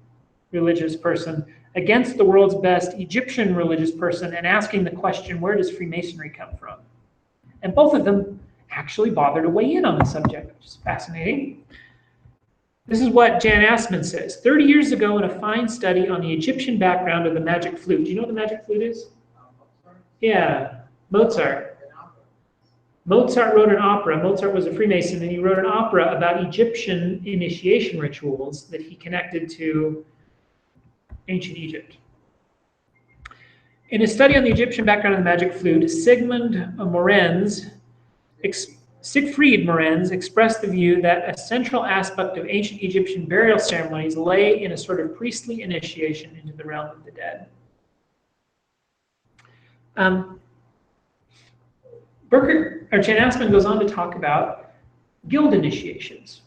A: religious person against the world's best Egyptian religious person and asking the question, where does Freemasonry come from? And both of them actually bother to weigh in on the subject, which is fascinating. This is what Jan Assmann says. 30 years ago, in a fine study on the Egyptian background of the magic flute. Do you know what the magic flute is? Yeah, Mozart. Mozart wrote an opera. Mozart was a Freemason, and he wrote an opera about Egyptian initiation rituals that he connected to ancient Egypt. In a study on the Egyptian background of the magic flute, Siegfried Morenz expressed the view that a central aspect of ancient Egyptian burial ceremonies lay in a sort of priestly initiation into the realm of the dead. Jan Assmann goes on to talk about guild initiations.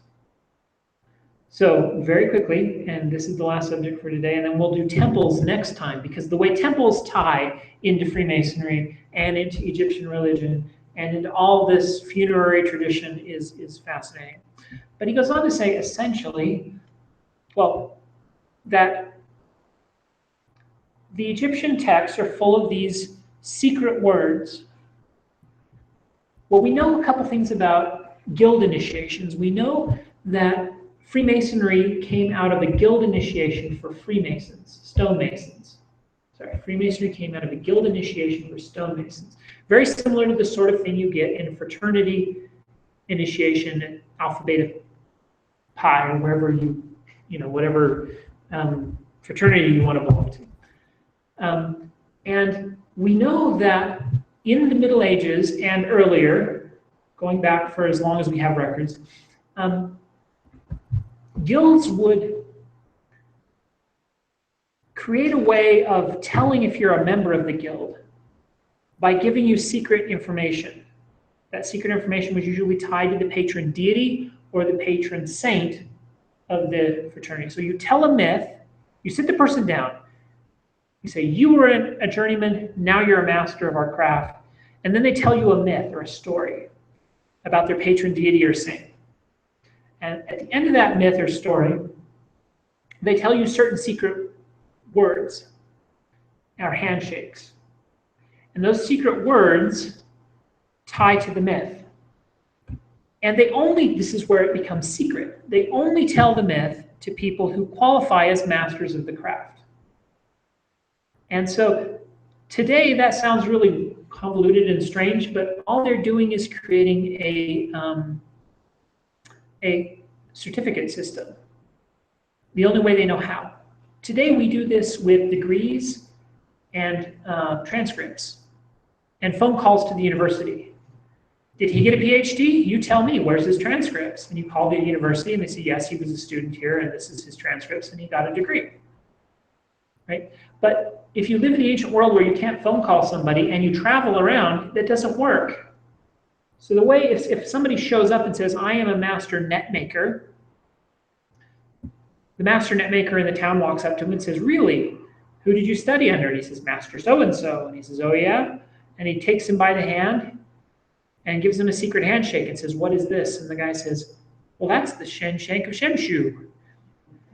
A: So very quickly, and this is the last subject for today, and then we'll do temples next time, because the way temples tie into Freemasonry and into Egyptian religion and into all this funerary tradition is fascinating. But he goes on to say, essentially, well, that the Egyptian texts are full of these secret words. Well, we know a couple things about guild initiations. We know that Freemasonry came out of a guild initiation for Freemasons, stonemasons. Sorry, Freemasonry came out of a guild initiation for stonemasons. Very similar to the sort of thing you get in fraternity initiation at Alpha Beta Pi, or wherever whatever fraternity you want to belong to. And we know that in the Middle Ages and earlier, going back for as long as we have records, guilds would create a way of telling if you're a member of the guild by giving you secret information. That secret information was usually tied to the patron deity or the patron saint of the fraternity. So you tell a myth, you sit the person down, you say, you were a journeyman, now you're a master of our craft. And then they tell you a myth or a story about their patron deity or saint. And at the end of that myth or story, they tell you certain secret words or handshakes. And those secret words tie to the myth. And this is where it becomes secret, they only tell the myth to people who qualify as masters of the craft. And so today that sounds really convoluted and strange, but all they're doing is creating a certificate system. The only way they know how. Today we do this with degrees and transcripts and phone calls to the university. Did he get a PhD? You tell me, where's his transcripts? And you call the university and they say, yes, he was a student here and this is his transcripts and he got a degree, right? But if you live in the ancient world where you can't phone call somebody and you travel around, that doesn't work. So the way, if somebody shows up and says, I am a master net maker, the master net maker in the town walks up to him and says, really? Who did you study under? And he says, Master so-and-so. And he says, oh yeah? And he takes him by the hand and gives him a secret handshake and says, what is this? And the guy says, well, that's the shank of Shemshu.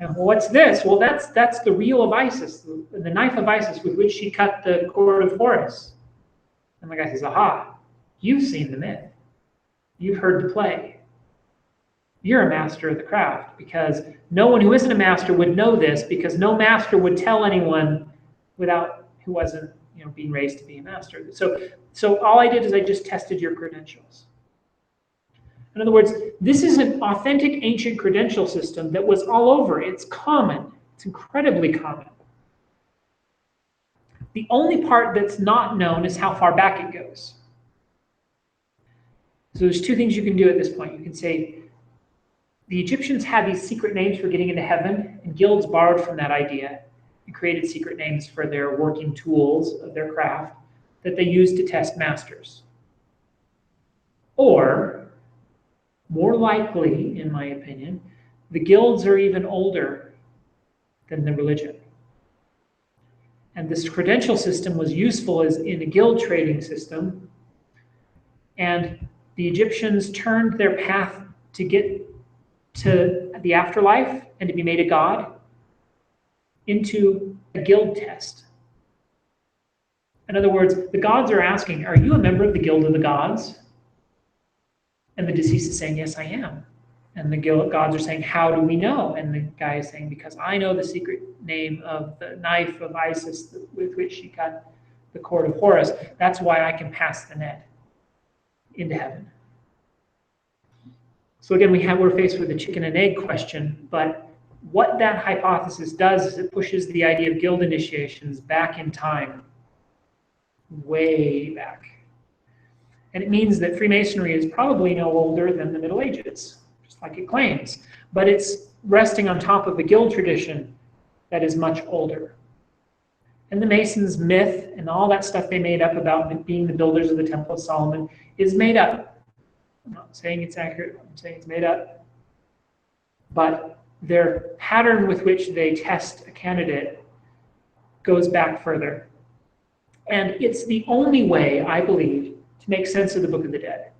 A: And well, what's this? Well, that's the reel of Isis, the knife of Isis with which she cut the cord of Horus. And the guy says, aha, you've seen the myth. You've heard the play. You're a master of the craft, because no one who isn't a master would know this, because no master would tell anyone who wasn't being raised to be a master. So all I did is I just tested your credentials. In other words, this is an authentic ancient credential system that was all over. It's common. It's incredibly common. The only part that's not known is how far back it goes. So there's two things you can do at this point. You can say, the Egyptians had these secret names for getting into heaven, and guilds borrowed from that idea and created secret names for their working tools of their craft that they used to test masters. Or, more likely, in my opinion, the guilds are even older than the religion. And this credential system was useful as in a guild trading system, and the Egyptians turned their path to get to the afterlife and to be made a god into a guild test. In other words, the gods are asking, are you a member of the Guild of the Gods? And the deceased is saying, yes, I am. And the gods are saying, how do we know? And the guy is saying, because I know the secret name of the knife of Isis with which she cut the cord of Horus. That's why I can pass the net into heaven. So again, we're faced with a chicken and egg question, but what that hypothesis does is it pushes the idea of guild initiations back in time, way back. And it means that Freemasonry is probably no older than the Middle Ages, just like it claims. But it's resting on top of a guild tradition that is much older. And the Masons' myth and all that stuff they made up about being the builders of the Temple of Solomon is made up. I'm not saying it's accurate, I'm saying it's made up. But their pattern with which they test a candidate goes back further. And it's the only way, I believe, to make sense of the Book of the Dead.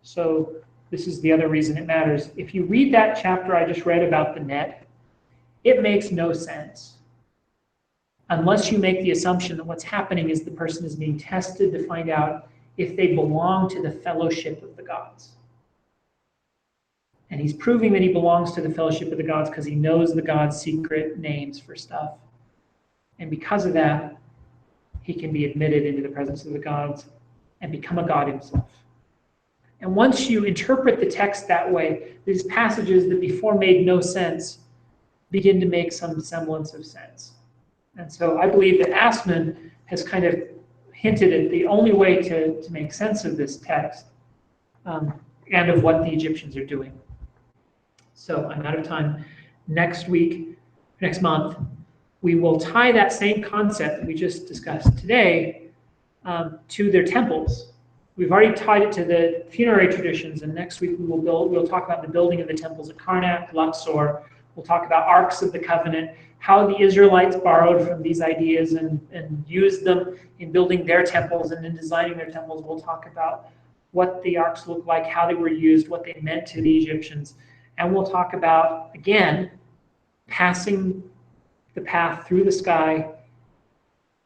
A: So this is the other reason it matters. If you read that chapter I just read about the net, it makes no sense unless you make the assumption that what's happening is the person is being tested to find out if they belong to the fellowship of the gods. And he's proving that he belongs to the fellowship of the gods because he knows the gods' secret names for stuff. And because of that, he can be admitted into the presence of the gods and become a god himself. And once you interpret the text that way, these passages that before made no sense begin to make some semblance of sense. And so I believe that Assman has kind of hinted at the only way to make sense of this text and of what the Egyptians are doing. So I'm out of time. Next month, we will tie that same concept that we just discussed today to their temples. We've already tied it to the funerary traditions, and next week we'll talk about the building of the temples at Karnak, Luxor. We'll talk about Arks of the Covenant, how the Israelites borrowed from these ideas and used them in building their temples and in designing their temples. We'll talk about what the arks looked like, how they were used, what they meant to the Egyptians. And we'll talk about, again, passing the path through the sky,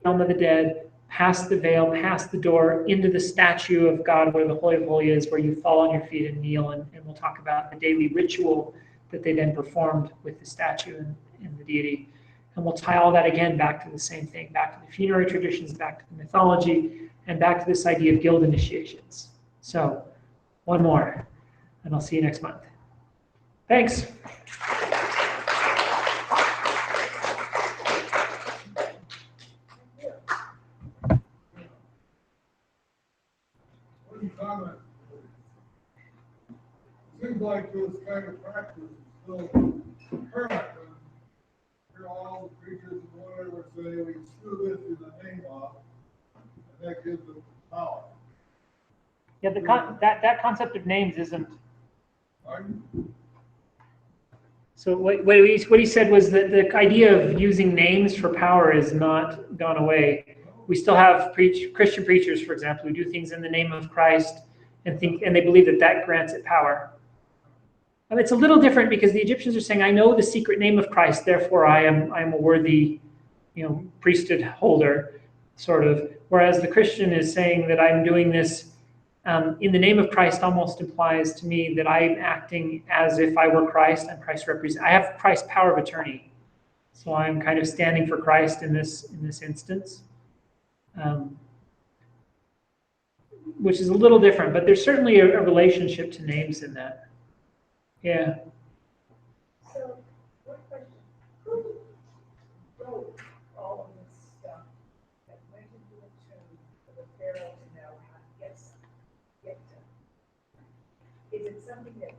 A: realm of the dead, past the veil, past the door, into the statue of God where the Holy of Holies is, where you fall on your feet and kneel. And we'll talk about the daily ritual that they then performed with the statue and the deity. And we'll tie all that again back to the same thing, back to the funerary traditions, back to the mythology, and back to this idea of guild initiations. So, one more, and I'll see you next month. Thanks.
D: One comment. It seems like this kind of practice is still current. And here all the preachers and whatever say we screw this in the name of, and that gives them power.
A: Yeah, that concept of names isn't.
D: Pardon?
A: So what he said was that the idea of using names for power is not gone away. We still have Christian preachers, for example, who do things in the name of Christ and they believe that grants it power. It's a little different because the Egyptians are saying, I know the secret name of Christ, therefore I am a worthy, priesthood holder, sort of. Whereas the Christian is saying that I'm doing this in the name of Christ almost implies to me that I'm acting as if I were Christ. I'm Christ represent. I have Christ's power of attorney, so I'm kind of standing for Christ in this instance, which is a little different. But there's certainly a relationship to names in that. Yeah.
C: So, one question. Who wrote all of this stuff that went into the tomb for the pharaoh to know how to get to? Is it something that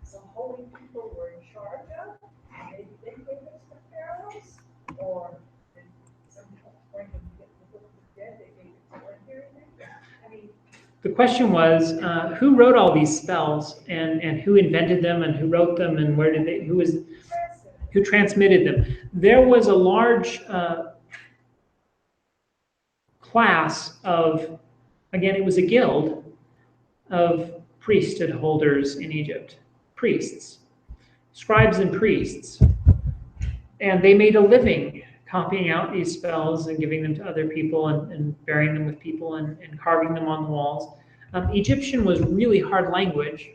C: some holy people were in charge of, and they gave this to pharaohs? Or did some point when you get the book of the dead, they gave it to ordinary men? I mean,
A: The question was, who wrote all these spells, and who invented them, and who wrote them, and who transmitted them? There was a large class of, again, it was a guild of priesthood holders in Egypt, priests, scribes and priests, and they made a living copying out these spells and giving them to other people and burying them with people and carving them on the walls. Egyptian was really hard language.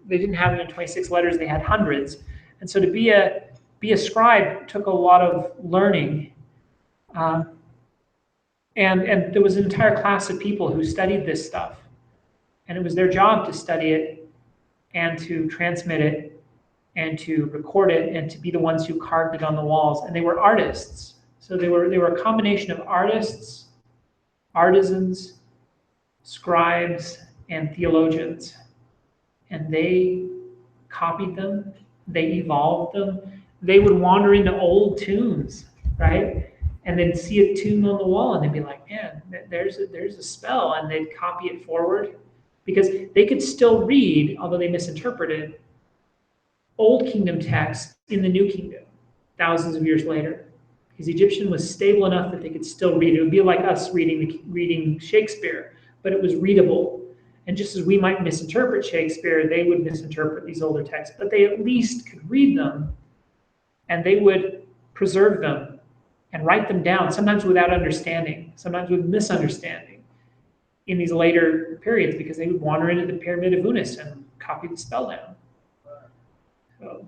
A: They didn't have it in 26 letters, they had hundreds. And so to be a scribe took a lot of learning. And there was an entire class of people who studied this stuff. And it was their job to study it and to transmit it and to record it and to be the ones who carved it on the walls. And they were artists. So they were a combination of artists, artisans, scribes, and theologians. And they copied them, they evolved them. They would wander into old tombs, right? And they'd see a tomb on the wall and they'd be like, man, there's a spell. And they'd copy it forward because they could still read, although they misinterpreted, Old Kingdom texts in the New Kingdom thousands of years later. Because Egyptian was stable enough that they could still read it. It would be like us reading Shakespeare, but it was readable. And just as we might misinterpret Shakespeare, they would misinterpret these older texts, but they at least could read them and they would preserve them and write them down, sometimes without understanding, sometimes with misunderstanding. in these later periods because they would wander into the Pyramid of Unis and copy the spell down. So,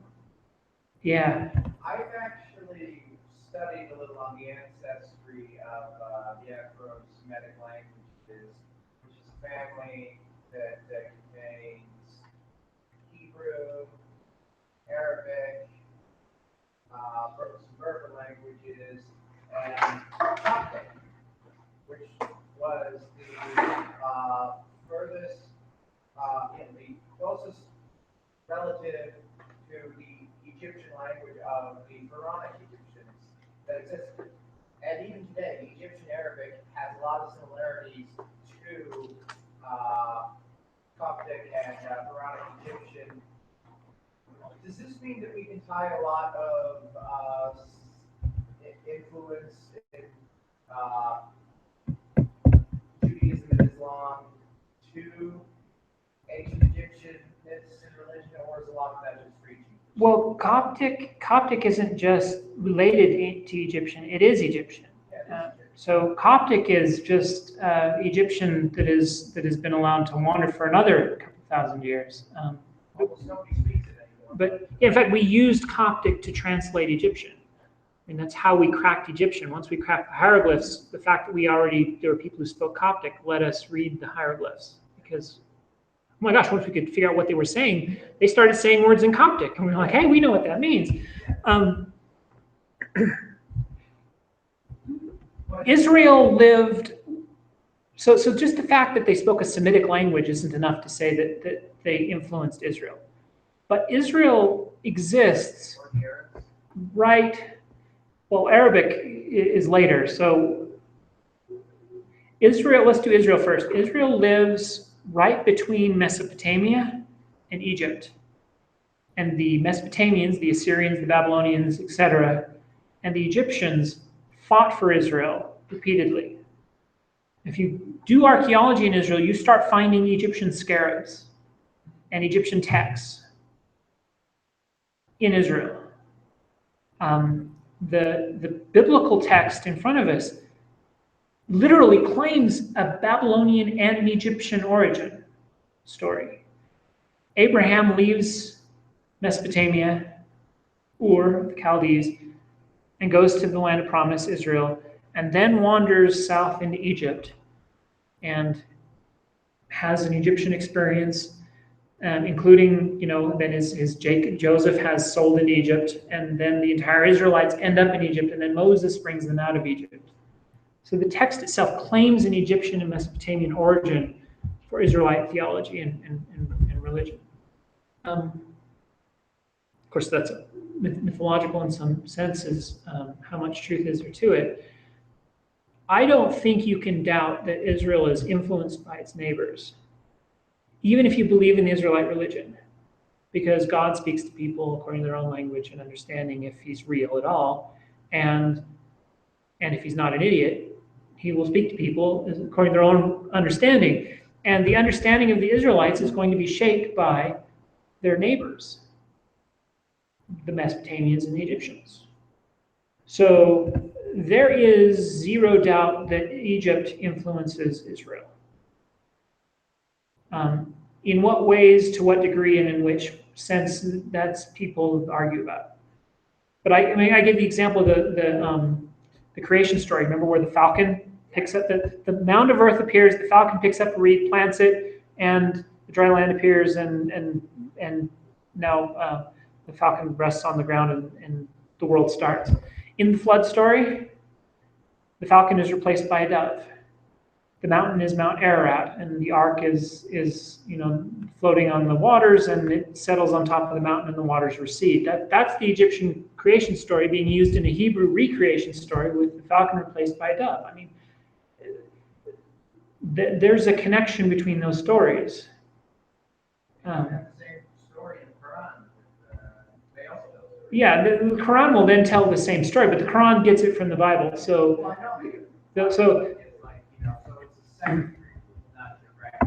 A: yeah.
B: I've actually studied a little on the ancestry of the Afro-Semitic languages, which is a family that contains Hebrew, Arabic, some Berber languages, and Coptic, which was the furthest, the closest relative to the Egyptian language of the Pharaonic Egyptians that existed. And even today, Egyptian Arabic has a lot of similarities to Coptic and Pharaonic Egyptian. Does this mean that we can tie a lot of influence in Judaism and Islam to ancient Egyptian myths and religion, or is a lot of that just preaching?
A: Well, Coptic isn't just related to Egyptian; it is Egyptian. So Coptic is just Egyptian that has been allowed to wander for another couple thousand years.
B: Almost nobody speaks it anymore.
A: But in fact, we used Coptic to translate Egyptian. I mean, that's how we cracked Egyptian. Once we cracked the hieroglyphs, the fact that there were people who spoke Coptic let us read the hieroglyphs because, oh my gosh, once we could figure out what they were saying, they started saying words in Coptic. And we were like, hey, we know what that means. Israel lived, so just the fact that they spoke a Semitic language isn't enough to say that they influenced Israel. But Israel exists, right? Well, Arabic is later. So Israel, let's do Israel first. Israel lives right between Mesopotamia and Egypt. And the Mesopotamians, the Assyrians, the Babylonians, etc., and the Egyptians fought for Israel repeatedly. If you do archaeology in Israel, you start finding Egyptian scarabs and Egyptian texts in Israel. The biblical text in front of us literally claims a Babylonian and an Egyptian origin story. Abraham leaves Mesopotamia, Ur of the Chaldees, and goes to the land of promise, Israel, and then wanders south into Egypt and has an Egyptian experience, including, then Joseph has sold in Egypt, and then the entire Israelites end up in Egypt, and then Moses brings them out of Egypt. So the text itself claims an Egyptian and Mesopotamian origin for Israelite theology and religion. Of course, that's mythological in some senses. How much truth is there to it? I don't think you can doubt that Israel is influenced by its neighbors, even if you believe in the Israelite religion, because God speaks to people according to their own language and understanding if he's real at all. And if he's not an idiot, he will speak to people according to their own understanding. And the understanding of the Israelites is going to be shaped by their neighbors, the Mesopotamians and the Egyptians. So there is zero doubt that Egypt influences Israel. In what ways, to what degree, and in which sense, that's people argue about. But I give the example of the creation story. Remember where the falcon picks up, the mound of earth appears, the falcon picks up a reed, plants it, and the dry land appears, and now the falcon rests on the ground and the world starts. In the flood story, the falcon is replaced by a dove. The mountain is Mount Ararat, and the ark is floating on the waters, and it settles on top of the mountain, and the waters recede. That's the Egyptian creation story being used in a Hebrew recreation story with the falcon replaced by a dove. I mean, there's a connection between those stories. Yeah, the Quran will then tell the same story, but the Quran gets it from the Bible.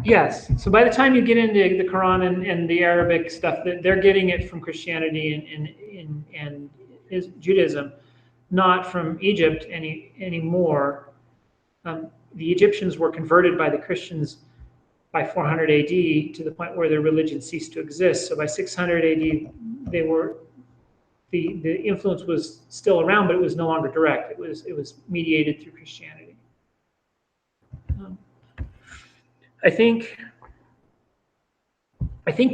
A: Yes. So by the time you get into the Quran and the Arabic stuff, they're getting it from Christianity and Judaism, not from Egypt anymore. the Egyptians were converted by the Christians by 400 AD to the point where their religion ceased to exist. So by 600 AD, they were the influence was still around, but it was no longer direct. It was mediated through Christianity. I think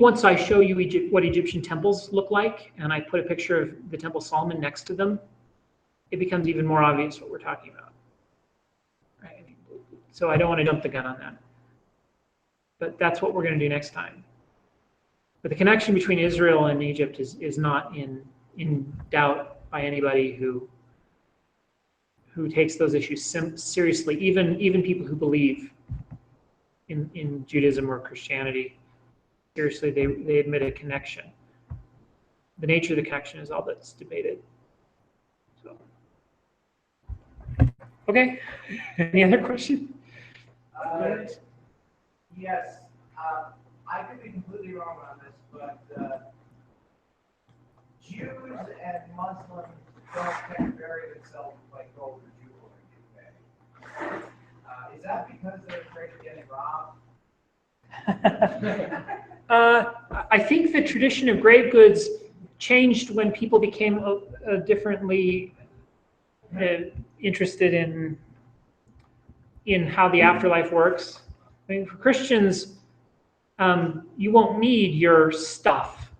A: once I show you what Egyptian temples look like, and I put a picture of the Temple of Solomon next to them, it becomes even more obvious what we're talking about. Right? So I don't want to jump the gun on that. But that's what we're going to do next time. But the connection between Israel and Egypt is not in doubt by anybody who takes those issues seriously, even people who believe in Judaism or Christianity. Seriously, they admit a connection. The nature of the connection is all that's debated. So, okay. Any other question?
B: Yes. I could be completely wrong on this, but Jews and Muslims don't bury themselves like gold or jewelry, do they? Is that because they're afraid of getting robbed?
A: I think the tradition of grave goods changed when people became differently interested in how the afterlife works. I mean, for Christians, you won't need your stuff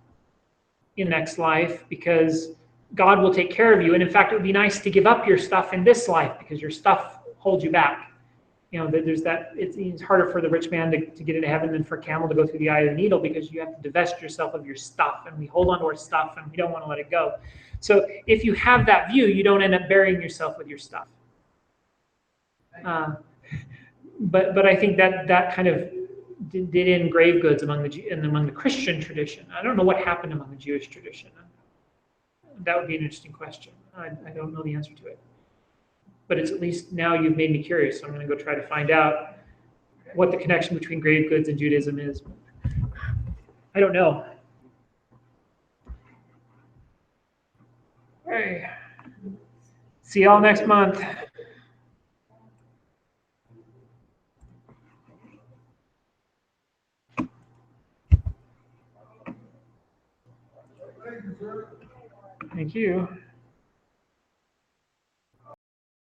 A: in next life because God will take care of you. And in fact, it would be nice to give up your stuff in this life because your stuff holds you back. You know, there's that. It's harder for the rich man to get into heaven than for a camel to go through the eye of the needle because you have to divest yourself of your stuff, and we hold on to our stuff and we don't want to let it go. So if you have that view, you don't end up burying yourself with your stuff. But I think that kind of did in grave goods among the Christian tradition. I don't know what happened among the Jewish tradition. That would be an interesting question. I don't know the answer to it. But it's at least now you've made me curious, so I'm going to go try to find out what the connection between grave goods and Judaism is. I don't know. Okay. See y'all next month. Thank you.